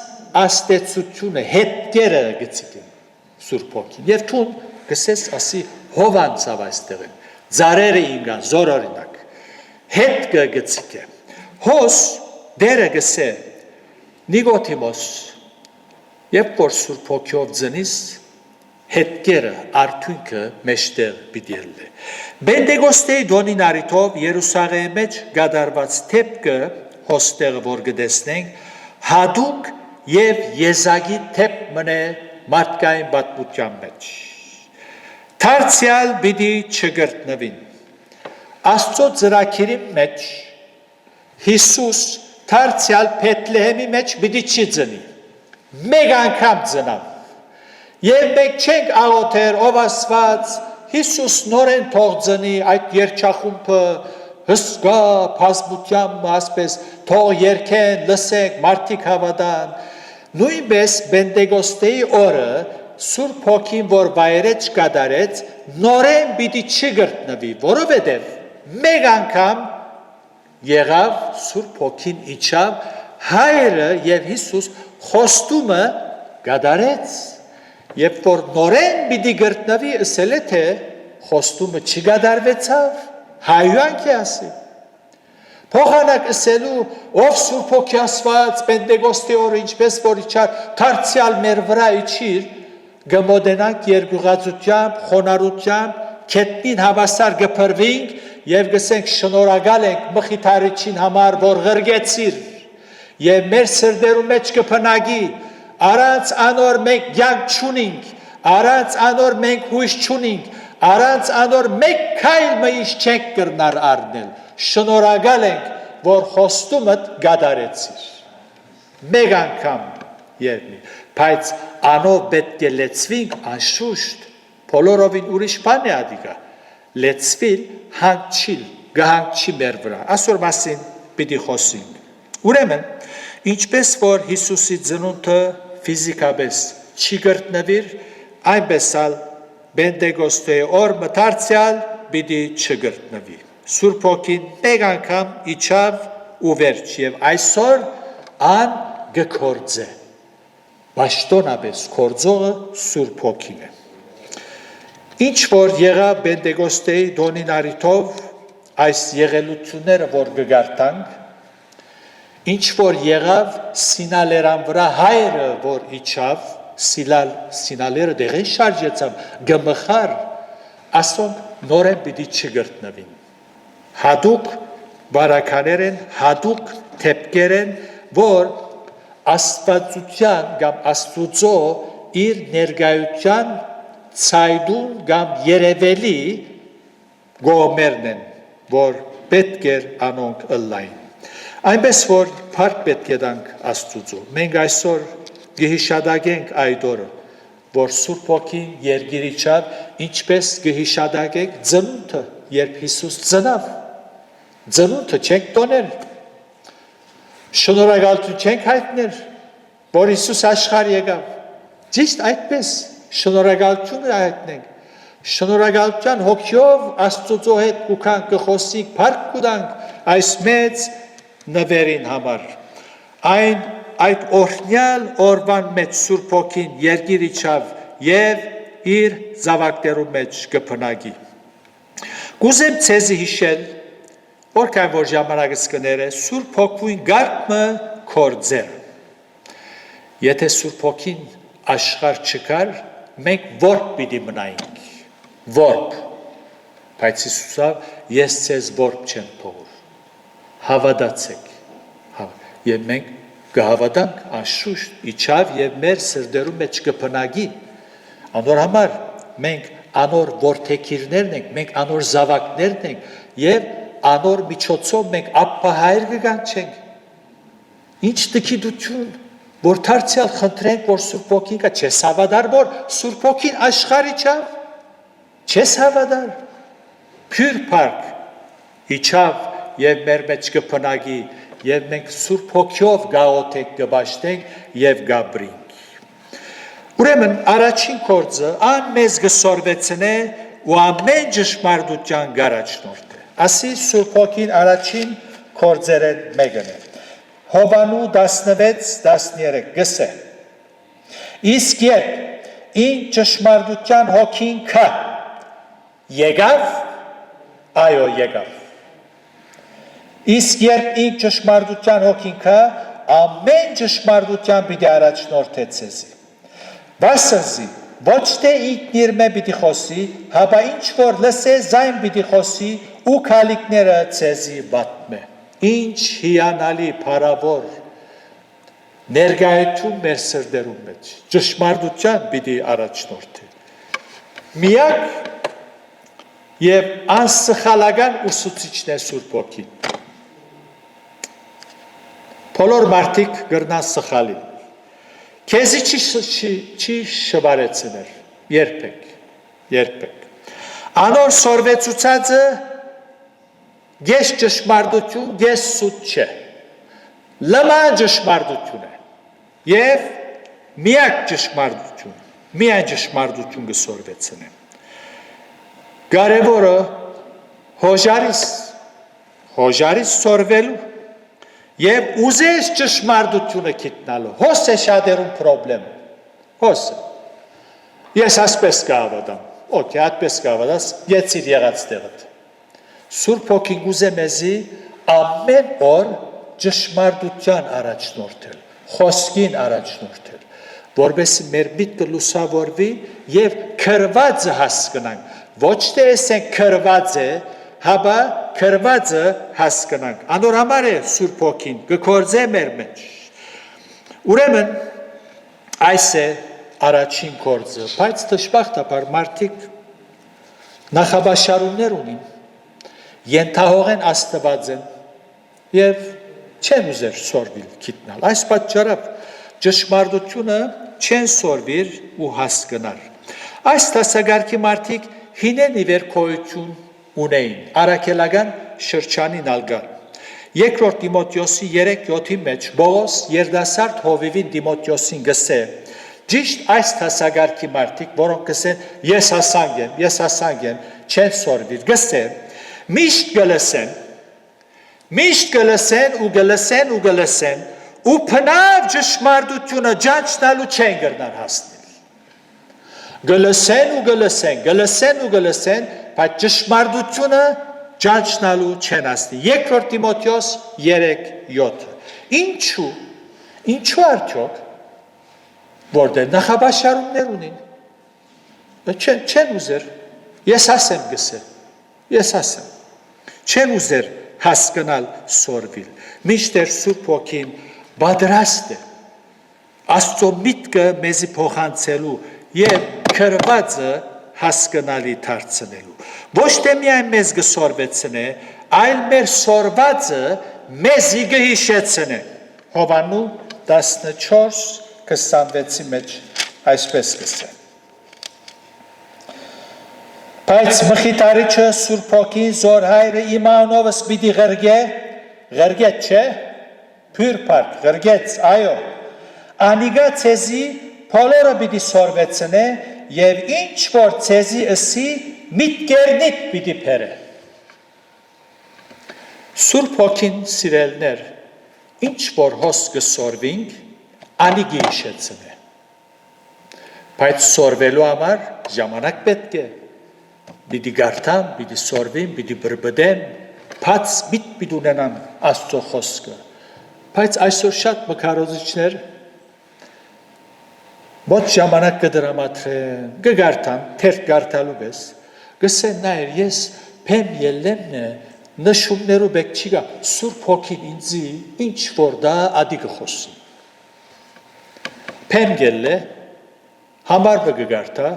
աստեցությունը հետքերը գցիկեն Սուրբ Հոգին եւ թուն գսես ասի հովանցավ այստեղ ծարերը ինգան զորօրինակ հետքը գցիկե հոս դերը գսե Նիկոդիմոս երբ որ Սուրբ Հոգիով ծնիս հետքերը արդյունքը մեջտեղ պիտի ելնի Պենտեկոստեի դոնին արիթով Երուսաղեմի մեջ գադարված թեփքը հոստեղը որ գտեսնենք հադուկ եւ եզակի թեփ մնե մարդկային պատմության մեջ Դարձյալ պիտի չգրտնվին Աստծո ծրագիրի մեջ Հիսուս դարձյալ Բեթլեհեմի մեջ պիտի չի ծնի մեկ անգամ ծնավ եւ մենք չենք աղոթեր ով Աստված Հիսուս նորեն թող ծնի այդ երջախումբը հսկա բազմությամբ ասպես թող երկեն լսեք մարդիկ հավատան նույնպես Պենտեկոստեի օրը Սուրբ Հոգին որ վայրեջ կատարեց նորեն պիտի չգրտնվի որովհետև մեկ անգամ եղավ Սուրբ Հոգին իջավ հայրը եւ Հիսուս խոստումը կատարեց երբ որ նորեն պիտի գրտնվի ասել է թե խոստումը չկատարվեցավ հայյանք է ասի Փոխանակ ասելու ով Սուրբ Հոգի Աստված Պենտեկոստի օրը ինչպես որ իջար դարձյալ մեր վրա իջիր գմոդենանք երկյուղածությամբ խոնարհությամբ քետնին հավասար գփրվենք եւ գսենք շնորհակալ ենք մխիթարիչին համար որ ղրգեցիր եւ մեր սրդերու մեջ կփնագի առանց անոր մենք կյանք չունենք առանց անոր մենք հույս չունենք առանց անոր մեկ քայլ միշ չենք կրնար առնել շնորհակալ ենք որ խոստումդ գադարեցիր մեկ անգամ երնի բայց անով պետք է լեցվենք անշուշտ բոլորովին ուրիշ բան է ադիգա լեցվիլ հանգչիլ գահանգչի մեր վրա այսօր մասին պիտի խոսենք ուրեմն ինչպես որ Հիսուսի ծնունդը ֆիզիկապես չի գրտնվիր այնպես ալ Պենտեկոստեի օրը դարձյալ պիտի չգրտնվի Սուրբ Հոգին մեկ անգամ իջավ ու վերջ եւ այսօր ան գկորձե Պաշտոնապես կորձողը Սուրբ Հոգին է Ինչ որ եղավ Պենտեկոստեի դոնին արիթով այս եղելությունները որ գգարտանք Ինչ որ եղավ Սինալերան վրա հայրը որ իջավ Սինալերը դեղին շարժեցավ գմխար ասոնք նորեն պիտի չգրտնվին հադուկ բարականեր են հադուկ թեփքեր են որ աստվածության կամ աստուծո իր ներկայության ցայդուն կամ երևելի գոմերն են որ պետք է անոնք ըլլային Այնպես որ փառք պետք է տանք Աստծո։ Մենք այսօր կհիշադակենք այդ օրը, որ Սուրբ Հոգին երկիրի չավ, ինչպես կհիշադակենք ծնունդը, երբ Հիսուս ծնավ։ Ծնունդը չենք տոնել։ Շնորհակալություն չենք հայտնել, որ Հիսուս աշխարհ եկավ։ Ճիշտ այդպես շնորհակալություն հայտնենք։ Շնորհակալության հոգով Աստծո հետ կուքանք կխոսենք, փառք կտանք այս մեծ նվերին համար։ Այդ օրհնյալ օրվան մեջ Սուրբ Հոգին երկիր իջավ եւ իր զավակներու մեջ կփնագի։ Կուզեմ ցեզի հիշել, որքան որ ժամանակս կները Սուրբ Հոգին գարմը կորձեր։ Եթե Սուրբ Հոգին աշխարհ չկար, մենք որբ պիտի մնայինք։ Որբ։ Բայց Հիսուսը ես ցեզ որբ չեմ թողում։ Հավատացեք։ Եվ մենք կհավատանք անշուշտ իջավ եւ մեր սրտերու մեջ կփնագի։ Անոր համար մենք անոր որդեքիրներն ենք, մենք անոր զավակներն ենք եւ անոր միջոցով մենք ապահայր կգանչենք։ Ինչ տկիտություն, որ դարձյալ խնդրենք, որ Սուրբ Հոգին կա, չես հավատար, որ Սուրբ Հոգին աշխարհ իջավ։ Չես հավատար։ Փյուր փառք իջավ եւ մեր մեջ կփնագի եւ մենք Սուրբ Հոգիով գաղութենք, կբաշխենք եւ գաբրինք։ Ուրեմն առաջին կորձը ան մեզ գսորվեցնե ու ամեն ճշմարտության գարաչնորդ է։ Ասի Սուրբ Հոգին առաջին կորձերեն մեկն է։ Հովանու 16-13 գսե։ Իսկ երբ ին ճշմարտության հոգին կա, եկավ, այո եկավ։ Իսկ երբ ին ճշմարտության հոգին կա, ամեն ճշմարտության պիտի առաջնորդե ցեզի։ Վասնզի ոչ թե ինքն իր պիտի խոսի, հապա ինչ որ լսե զայն պիտի խոսի ու քալիքները ցեզի բատմե։ Ինչ հիանալի փառավոր ներկայություն մեր սրտերում մեջ։ Ճշմարտության պիտի առաջնորդի։ Միակ եւ անսխալական ուսուցիչն է Սուրբ Հոգին։ Բոլոր մարդիկ գրնան սխալի։ Քեզի չի շվարեցներ, երբեք։ Անոր սորվեցուցածը գես ճշմարտություն, գես սուտ չէ։ Լման ճշմարտություն է։ Եվ միակ ճշմարտություն, միայն ճշմարտություն կսորվեցնե։ Կարևորը հոժարից սորվելու եւ ուզես ճշմարտությունը գտնալու։ Հոս է շատերուն պրոբլեմ։ Հոսը։ Ես ասպես կհավատամ։ Okay, այդպես կհավատաս, եցիր եղած տեղդ։ Սուրբ Հոգին ուզե մեզի ամեն օր ճշմարտության առաջնորդել, խոսքին առաջնորդել, որովհետեւ մեր միտքը լուսավորվի եւ քրվածը հասկանանք։ Ոչ թե ասենք քրված է, հապա քրվածը հասկանանք։ Անոր համար է Սուրբ Հոգին կկործե մեր մեջ։ Ուրեմն այս է առաջին կորձը, բայց դժբախտաբար մարդիկ նախաբաշարումներ ունին, ենթահող են Աստված են եւ չեն ուզեր սորվիլ գտնալ։ Այս պատճառով ճշմարտությունը չեն սորվիր ու հասկանալ։ Այս տասագարքի մարդիկ հինեն իվեր կոյություն ունեին, առաքելական շրջանին ալգան։ Երկրորդ Տիմոթեոսի 3:7-ի մեջ Պողոս երդասարդ հովիվին Տիմոթեոսին գսե, ճիշտ այս տասագարքի մարդիկ, որոնք գսեն ես հասանք եմ, չեն սորվիր, գսե, միշտ գլսեն ու փնավ ճշմարտությունը ճանչնալու չեն գրնան հասնել։ Գլսեն, բայց ճշմարտությունը ճանչնալու չեն հասնի։ Երկրորդ Տիմոթեոս 3:7։ Ինչու արդյոք, որտեղ նախաբաշարումներ ունին, չեն ուզեր, ես ասեմ, չեն ուզեր հասկանալ սորվիլ, միշտեր Սուրբ Հոգին պատրաստ է, Աստծո միտքը մեզի փոխանցելու եւ քրվածը հասկանալի դարձնելու։ Ոչ թե միայն մեզ գսորվեցնե, այլ մեր սորվածը մեզի գհիշեցնե Հովանու 14:26-ի մեջ այսպես կսեն Բայց մխիթարիչը Սուրբ Հոգին Զոր Հայրը իմանովս պիտի ղրգեց չէ Փյուրփարք ղրգեց այո Անիգա ցեզի բոլորը պիտի սորվեցնե եւ ինչ որ ցեզի ըսի միտքերնիդ պիտի փերը Սուրբ Հոգին սիրելներ ինչ որ հոս կսորվինք անիգի հիշեցնե Բայց սորվելու համար ժամանակ պետք է Պիտի գարտամ, պիտի սորվեմ, պիտի բրբդեմ, բաց պիտի ունենան Աստծո խոսքը Բայց այսօր շատ մկարոզիչներ Ոչ ժամանակ կդրամատրեն, կգարտան, թերթ գարտալու պես Գսեն նայր, ես պեմ ելլեմն է, նշումներու բեք չի գա Սուրբ Հոգին ինձի, ինչ որ դա ադի կխոսի Պեմ ելլե, համար կգարտա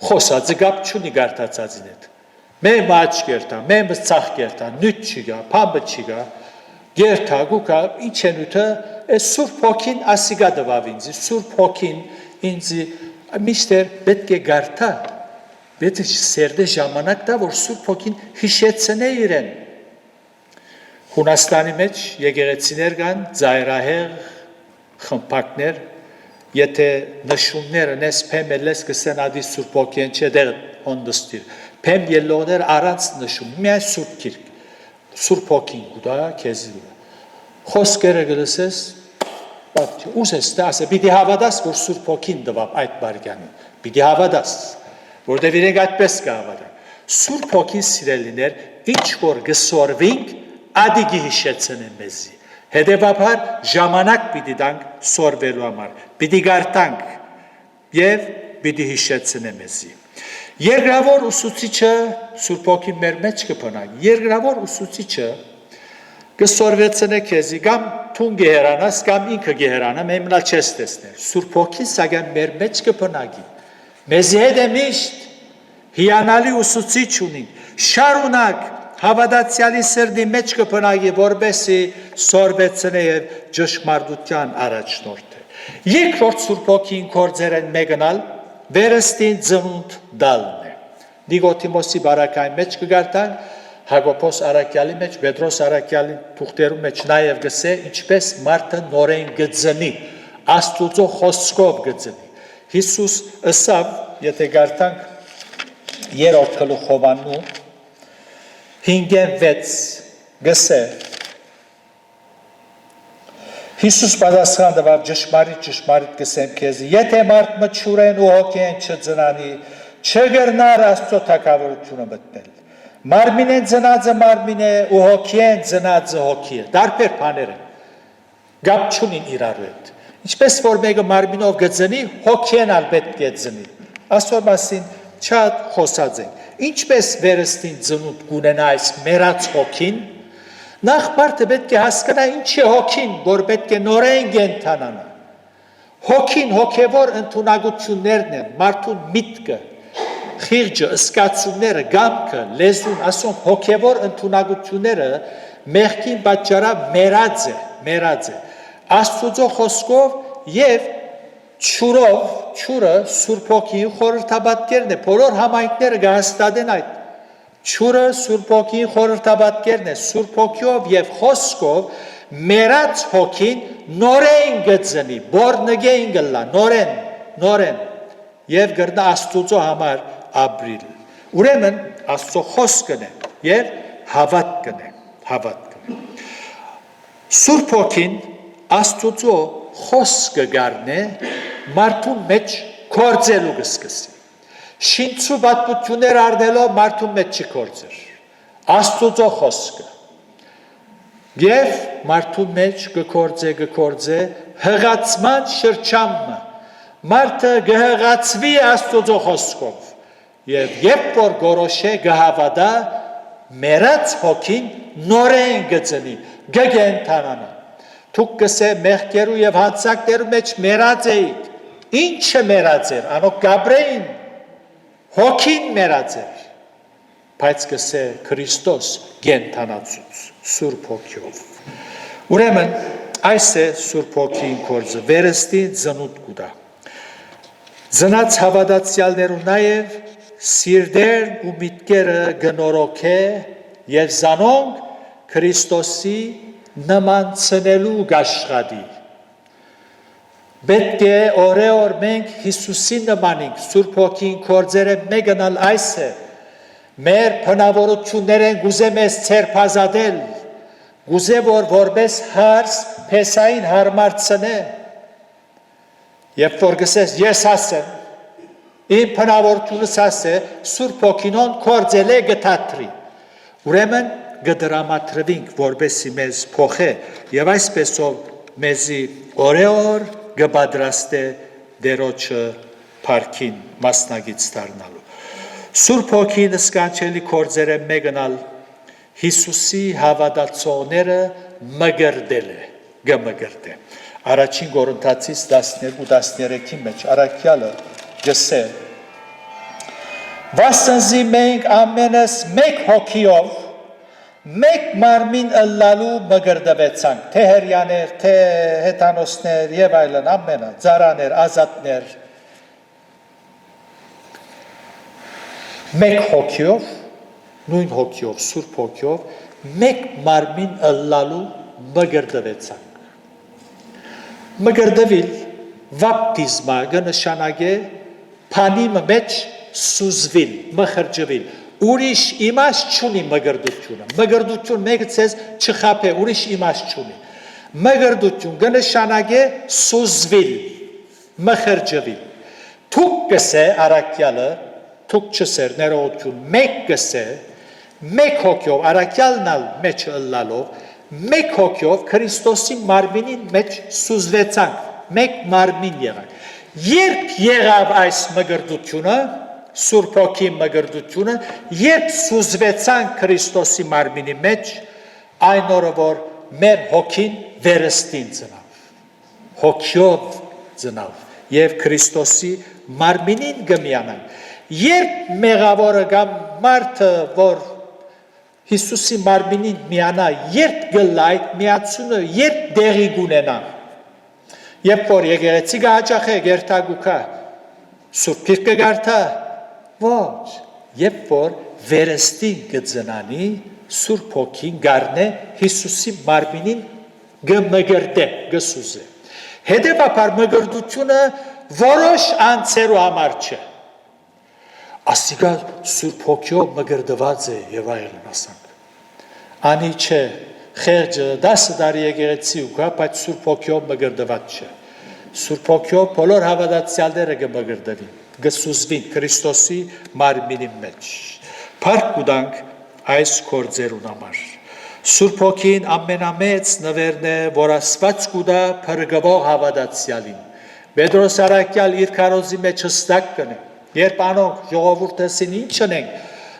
Խոսածը գապ չունի գարտացածին հետ Մեմ աչ գերտա, մեմ ծախ գերտա, նույթ չի գա, պամբը չի գա Գերտա, գուկա, ինչ են ութը, Սուրբ Հոգին ասիգա դվավ ինձի, Սուրբ Հոգին ինձի, միշտեր պետք է գարտա Պետք է սերդե ժամանակ դա, որ Սուրբ Հոգին հիշեցնե իրեն Հունաստանի մեջ եկեղեցիներ կան, ձայրահեղ, խմպակներ Եթե նշումները նես պեմ ելես կսեն ադի Սուրբ Հոգին չէ դեղ հոնդստիր Պեմ ելողներ առանց նշում, միայն Սուրբ Կիրք Սուրբ Հոգին կուտա, կեզի կուտա Խոսքերը գլսես, ուզես դա ասե, պիտի հավադաս, որ Սուրբ Հոգին դվապ այդ բարգյանին Պիտի հավադաս, որտև իրենք այդպես կհավադան Սուրբ Հոգին սիրելիներ, ինչ որ գսորվինք, ադի գիհիշեցնեն մեզի Հետևաբար ժամանակ պիտի դանք սորվելու համար, պիտի գարտանք և պիտի հիշեցնե մեզի Երկրավոր ուսուցիչը Սուրբ Հոգին մեր մեջ կփնակ, երկրավոր ուսուցիչը կսորվեցնե քեզի, կամ թուն գեհերանաս, կամ ինքը գեհերանա, մեմնա չես տեսներ, Սուրբ Հոգին սագան մեր մեջ կփնակի, մեզի հետ է միշտ, հիանալի ուսուցիչ ունին, շարունակ, Հավատացյալի սրդի մեջ կփնակի, որպեսզի սորվեցնե եւ ճշմարտության առաջնորդ է։ Երկրորդ Սուրբ Հոգին կորձերեն մեգնալ վերստին ծնունդ դալն է։ Նիկոդիմոսի բարակային մեջ կգարտան, Հակոբոս Արաքյալի մեջ, Պետրոս Արաքյալի թուղթերու մեջ նաեւ գսե ինչպես մարդը նորեն գծնի, Աստծո խոսքով գծնի։ Հիսուս ըսավ, եթե գարտանք երրորդ գլուխովանու 5:6 գսե Հիսուս պատասխան տվավ ճշմարիտ գսեմ քեզ եթե մարդ մչուրեն ու հոգեն չծնանի չգրնար Աստծո թագավորությունը մտնել մարմինեն ծնածը մարմին է ու հոգեն ծնածը հոգի է դարբեր բաներ են գապ չունին իրարու հետ ինչպես որ մեկը մարմինով գծնի հոգեն ալ պետք է ծնի Աստծո մասին շատ խոսած ենք Ինչպես վերստին ծնունդ կունենա այս մեռած հոգին, նախ մարդը պետք է հասկանա ինչ է հոգին, որ պետք է նորեն կենթանանա։ Հոգին հոգևոր ընդունակություններն են, մարդուն միտքը, խիղճը, զգացումները, գամքը, լեզուն, ասում հոգևոր ընդունակությունները մեղքին պատճառով մեռած է։ Աստծո խոսքով եւ Չուրը Սուրբ Հոգին խորհրդաբատկերն է, բոլոր համայնքները կհաստատեն այդ։ Չուրը Սուրբ Հոգին խորհրդաբատկերն է, Սուրբ Հոգիով եւ խոսքով մեռած հոգին նորեն գծնի, բորնգեին գլա, նորեն եւ գրնա Աստծո համար ապրիլ։ Ուրեմն Աստծո խոսքն է եւ հավատքն է։ Սուրբ Հոգին Աստծո խոսքը գարնե մարդուն մեջ կործելու գսկսի։ Շինցու բատմություններ արդելով մարդուն մեջ չի կործեր։ Աստծո խոսքը։ Եվ մարդուն մեջ կկործե հղացման շրջանը։ Մարդը կհղացվի Աստծո խոսքով։ Եվ երբ որ գորոշե կհավատա մեռած հոգին նորեն գծնի, կգենթանանա։ Դուք կսե մեղքերու եւ հանցանքներու մեջ մեռած էիք։ Ինչը մեռած էր, անոնք գաբրեին, հոգին մեռած էր։ բայց գսե Քրիստոս գենթանացուց Սուրբ Հոգով։ Ուրեմն այս է Սուրբ Հոգին կորձը վերստին ծնուտ կուտա։ Ծնած հավատացյալներու նաև սիրտեր ու միտքերը գնորոքե եւ զանոնք Քրիստոսի նմանցնելու գաշխատի։ Պետք է օրեօր մենք Հիսուսի նմանենք, Սուրբ Հոգին կորձերը մեգնալ այս է, մեր բնավորություններեն գուզե մեզ ցերփազատել, գուզե որպես հարս փեսային հարմարցնե, երբ որ գսես ես ասեմ, իմ բնավորությունս ասե, Սուրբ Հոգինոն կորձել է գտատրի, ուրեմն գդրամատրվինք, որպեսի մեզ փոխե, եւ այսպեսով մեզի օրեօր գբադրաստե դերոջը փարքին մասնագից դառնալու։ Սուրբ Հոգին սկանչելի կորձերը մեգնալ Հիսուսի հավատացողները մգրդել է, գմգրդե։ Առաջին Կորինթացիս 12-13-ի մեջ առաքյալը գսե. Վասնզի մենք ամենս մեկ հոգիով մեկ մարմին ըլլալու մգրդվեցանք, թե հերյաներ, թե հեթանոսներ եւ այլն, ամենը, ծարաներ, ազատներ, մեկ հոգիով, նույն հոգիով, Սուրբ Հոգիով, մեկ մարմին ըլլալու մգրդվեցանք։ Մգրդվել վապտիզմա կնշանակե փանի մեջ սուզվել, մխրջվել, ուրիշ իմաստ չունի մգրդությունը, մգրդություն մեկը ցես չխափե, ուրիշ իմաստ չունի, մգրդություն կնշանակե սուզվել, մխրջվել, թուք կսե առաքյալը, թուք չսեր ներողություն, մեկ կսե, մեկ հոգյով, առաքյալնալ մեջ ըլլալով, մեկ հոգյով Քրիստոսի մարմինին մեջ սուզվեցանք, մեկ մարմին եղանք։ Երբ եղավ այս մգրդությունը, Սուրբ Հոգի մգրդությունը, երբ սուզվեցանք Քրիստոսի մարմինի մեջ, այն օրը որ մեր հոգին վերստին ծնավ, հոգյով ծնավ եւ Քրիստոսի մարմինին գմյանանք։ Երբ մեղավորը կամ մարդը, որ Հիսուսի մարմինին միանա, երբ գլա այդ միացումը, երբ դեղի գունենա, երբ որ եկեղեցի գաճախե, գերտագուկա, Սուրբ Գիրքը գարթա, ոչ, երբ որ վերստին կծնանի, Սուրբ Հոգին գարնե Հիսուսի մարմինին գմգրդե, գսուզե։ Հետևաբար մգրդությունը որոշ անձերու համար չէ։ Ասիկա Սուրբ Հոգիով մգրդված է եւ այլն ասանք։ Անի չէ, խեղճը 10 տարի եկեղեցի ուկա, բայց Սուրբ Հոգիով մգրդված չէ։ Սուրբ Հոգիով բոլոր հավատացյալները կմգրդվին, կսուզվին Քրիստոսի մարմինի մեջ։ Փառք ուտանք այս կորձերուն համար։ Սուրբ Հոգին ամենամեծ նվերն է, որ Աստված կուտա փրկվող հավատացյալին։ Պետրոս առաքյալ իր քարոզի մեջ հստակ կնե։ Երբ անոնք ժողովուրդեսին ինչ ընենք,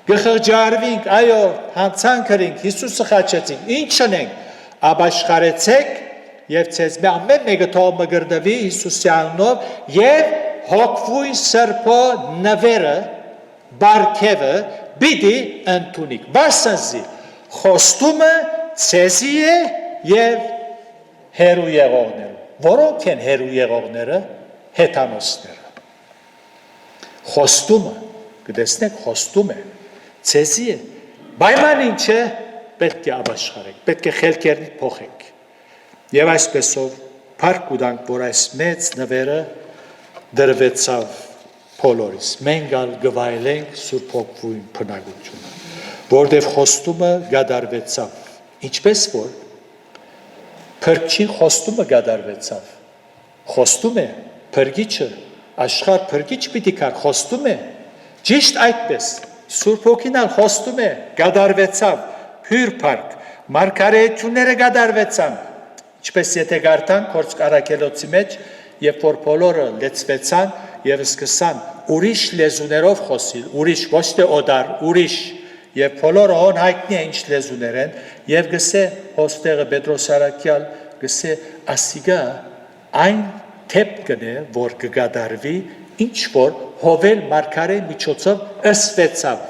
գխրջարվինք, այո, հանցանքրինք, Հիսուսը խաչեցինք, ինչ ընենք, աբաշխարեցեք և ցեզ ամեն մեկը թող մգրդվի Հիսուսի անունով և հոգվույն սրբո նվերը, բարգևը պիտի ընդունիք։ Վասնզի խոստումը ցեզի է և հերու եղողները։ Որոնք են հերու եղողները? Հեթանոսները։ Խոստումը, կտեսնեք խոստում է, ցեզի է, պայման ինչ է, պետք է աբաշխարեք, պետք է խելքերնի փոխեք։ Եվ այսպեսով փառք ուտանք, որ այս մեծ նվերը դրվեցավ բոլորիս, մենք ալ գվայելենք Սուրբ Հոգվույն բնակությունը, որտև խոստումը գադարվեցավ, ինչպես որ փրկչին խոստումը գադարվեցավ, խոստում է փրկիչը, աշխարհ փրկիչ պիտի կար, խոստում է, ճիշտ այդպես, Սուրբ Հոգին խոստում է, գադարվեցավ, հյուր փառք, մարգարեությունները գադարվեցան, ինչպես եթե գարտան Կորձ առաքելոցի մեջ, երբ որ բոլորը լեցվեցան եւ սկսան ուրիշ լեզուներով խոսել, ուրիշ ոչ թե օդար, ուրիշ եւ բոլորը հոն հայտնի է ինչ լեզուներ են եւ գսե հոստեղը Պետրոս առաքյալ գսե ասիգա այն թեփքն է, որ կգադարվի, ինչ որ Հովել մարգարե միջոցով ըսվեցավ։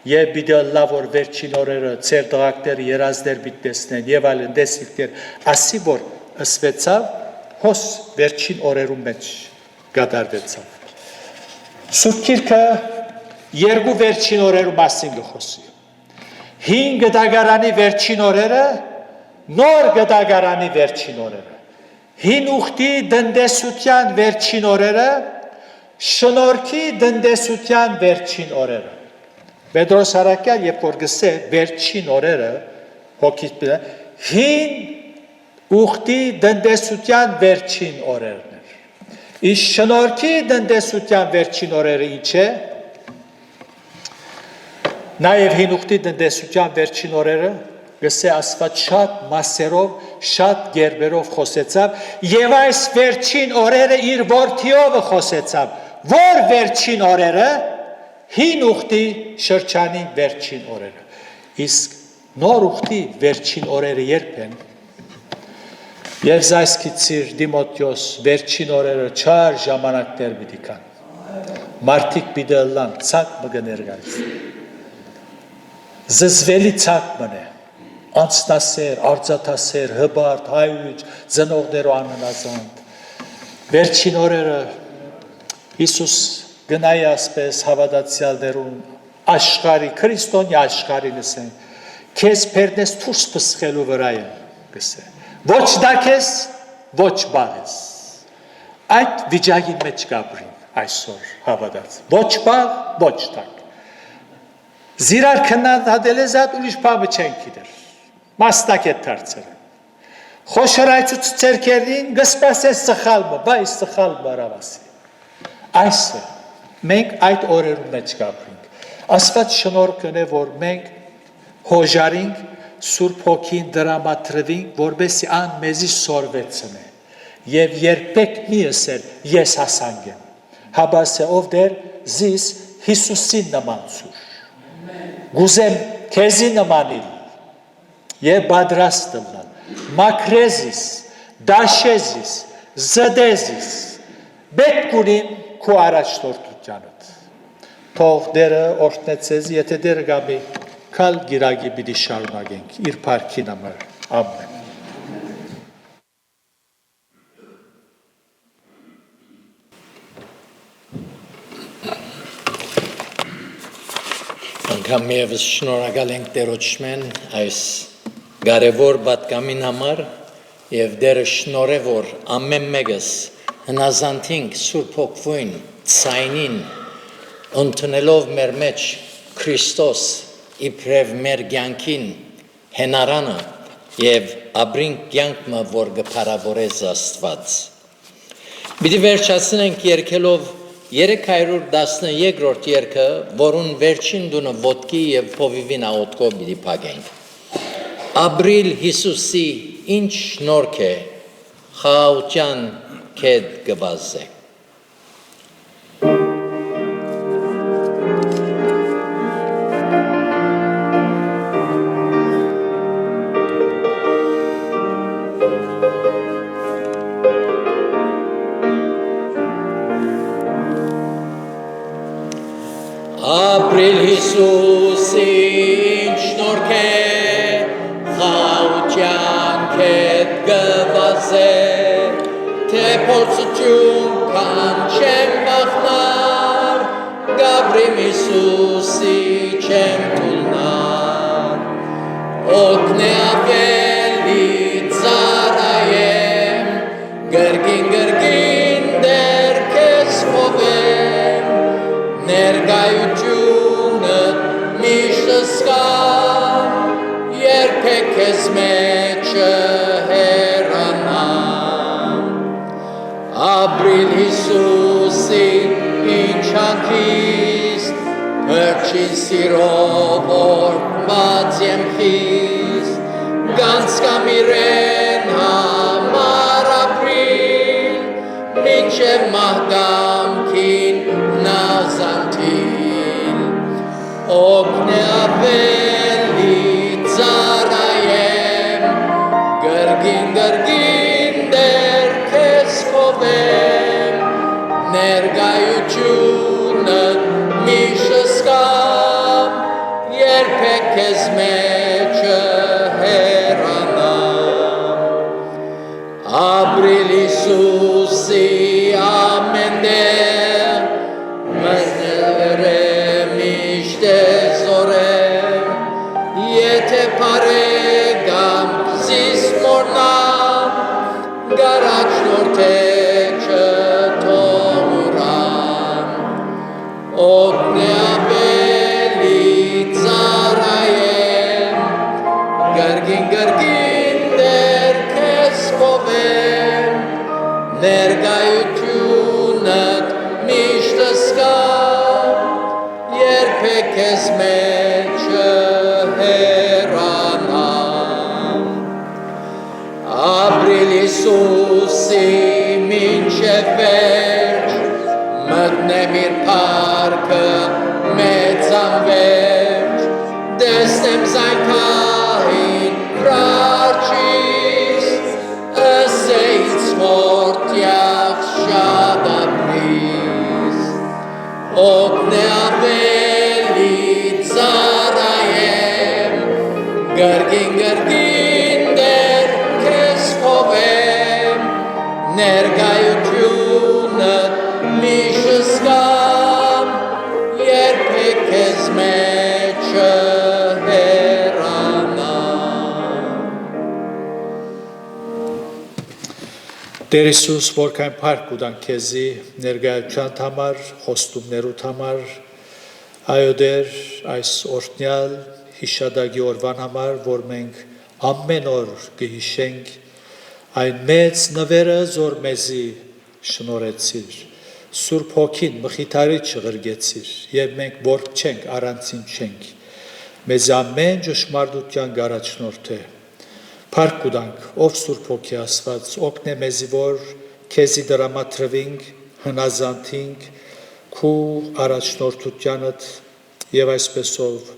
եւ պիտի լավ որ վերջին օրերը ծեր դղակները երազներ պիտի տեսնեն եւ այլն դեսիկներ ասի որ ըսվեցավ հոս վերջին օրերում մեջ գդարվեցավ Սուրբ Գիրքը երկու վերջին օրերու մասին գխոսի 5 գդագարանի վերջին օրերը նոր գդագարանի վերջին օրերը Հին ուխտի դնդեսության վերջին օրերը շնորհքի դնդեսության վերջին օրերը Պետրոս Արաքյալ երբ որ գսե վերջին օրերը հոգից հին ուխտի դնդեսության վերջին օրերն էր Իսկ շնորհքի դնդեսության վերջին օրերը ինչ է Նաև հին ուխտի դնդեսության վերջին օրերը գսե Աստված շատ մասերով, շատ գերբերով խոսեցավ եւ այս վերջին օրերը իր որդիով խոսեցավ, որ վերջին օրերը հին ուխտի շրջանի վերջին օրերը։ Իսկ նոր ուխտի վերջին օրերը երբ են։ Եվ զայսկիցիր Դիմոթեոս վերջին օրերը չար ժամանակներ պիտի կան։ Մարդիկ պիտի լան ցակ մգներգալիս։ Զզվելի ցակ մնե։ Անցնասեր, արձատասեր, հբարդ, հայույջ, ծնողներու անհնազանդ։ Վերջին օրերը Հիսուս գնայի ասպես հավատացյալներուն աշխարհի, քրիստոնյա աշխարհի լսեն, քեզ փերնես դուրս պսխելու վրա եմ, գսե։ Ոչ դակես, ոչ բաղես։ Այդ վիճակի մեջ կապրին այսօր հավատաց։ Ոչ բաղ, ոչ դակ։ Զիրար քննադատել է զատ ուրիշ բանը չեն գիտեր։ Մաստակ է դարձել։ Խոշորայցուց ցերկերին գսպասես սխալը, բայց սխալ բարավասի։ Այսը մենք այդ օրերում մեջ կապրինք։ Աստված շնորհքն է, որ մենք հոժարինք Սուրբ Հոգին դրամատրվինք, որբեսի ան մեզի սորվեցնե։ Եվ երբեք մի ասել ես հասանք եմ։ Հաբասե ով դեր զիս Հիսուսին նմանցուր։ Գուզեմ քեզի նմանիլ։ Եվ բադրաստ լալ, մակրեզիս, դաշեզիս, զդեզիս, պետք ունին քու առաջնորդությանդ։ Թող դերը օրհնեցեզ, եթե դերը գամի կալ գիրագի պիտի շարունակենք, իր փառքին համար, ամեն։ Անգամ եւս շնորհակալ ենք Տերոջմեն այս կարևոր պատգամին համար եւ դերը շնորհե որ ամեն մեկս հնազանդինք Սուրբ Հոգվույն ցայնին ընդունելով մեր մեջ Քրիստոս իբրև մեր կյանքին հենարանը եւ ապրինք կյանքը որ կփարավորես Աստված Պիտի վերջացնենք երգելով 313-րդ երգը որուն վերջին դունը ոտքի եւ փովիվին աղոթքով պիտի փակենք Ապրիլ Հիսուսի ինչ շնորհք է խաղաղության քեդ գվազե Ապրիլ Հիսուսի ինչ շնորհք է խաղաղության քեդ գվազե թե փորձություն կան չեմ բախնար Գաբրիմ Հիսուսի չեմ թուլնար օգնե ավելի ծառայեմ գրգին դեր քեզ խովեմ ներկայությունը միշտ սկամ երբեք քեզ մեջը հեռանամ Ապրիլ Հիսուսի ինչ անքիստ Փրկին սիրով օրհնված եմ խիստ Գանց կամ իրեն համար ապրիլ Մինչև մահկամքին նազանթիլ Օգնե ավելի ծառայեմ գրգին դեր քեզ խովեմ ներկայությունը միշտ սկամ Բարեկամ զիս մորնամ, գարաչնորդե չթողուրամ, օգնե ապելի ծարայեմ, գրգին դեր քեզ կովեմ, ներգայությունըդ միշտ զգամ, երբեք քեզ մեջ չհեռանամ, ապրիլ Հիսուսի մինչև վերջ, մտնեմ իր փառքը մեծ անվերջ, տեսնեմ զայնքային ռաչիս, ըսեից մորտյակ շատ ապրիս, օգնե ապելի ծարայեմ, գրգին դեր քեզ կովեմ, ներգայությունը միշտ զգամ, երբեք քեզ մեջ չհեռանամ։ Տեր Հիսուս, որքան փառք ուտանք քեզի ներկայության համար, խոստումներուդ համար, այո Տեր, այս օրհնյալ հիշադակի օրվան համար, որ մենք ամեն օր կհիշենք այն մեծ նվերը, որ մեզի շնորհեցիր, Սուրբ Հոգին մխիթարիչ ղրգեցիր, եւ մենք որ չենք, առանցին չենք, մեզ ամեն ճշմարտության գարաչնորդ է, փառք ուտանք, ով Սուրբ Հոգի Աստված, օգնե մեզի, որ քեզի դրամատրվենք, հնազանդենք, քու առաջնորդությանդ եւ այսպեսով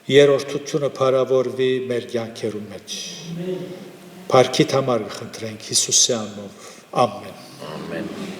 երրորդությունը փառավորվի մեր կյանքերում մեջ։ Փառքիդ համար խնդրենք Հիսուսի անունով։ Ամեն։ Ամեն։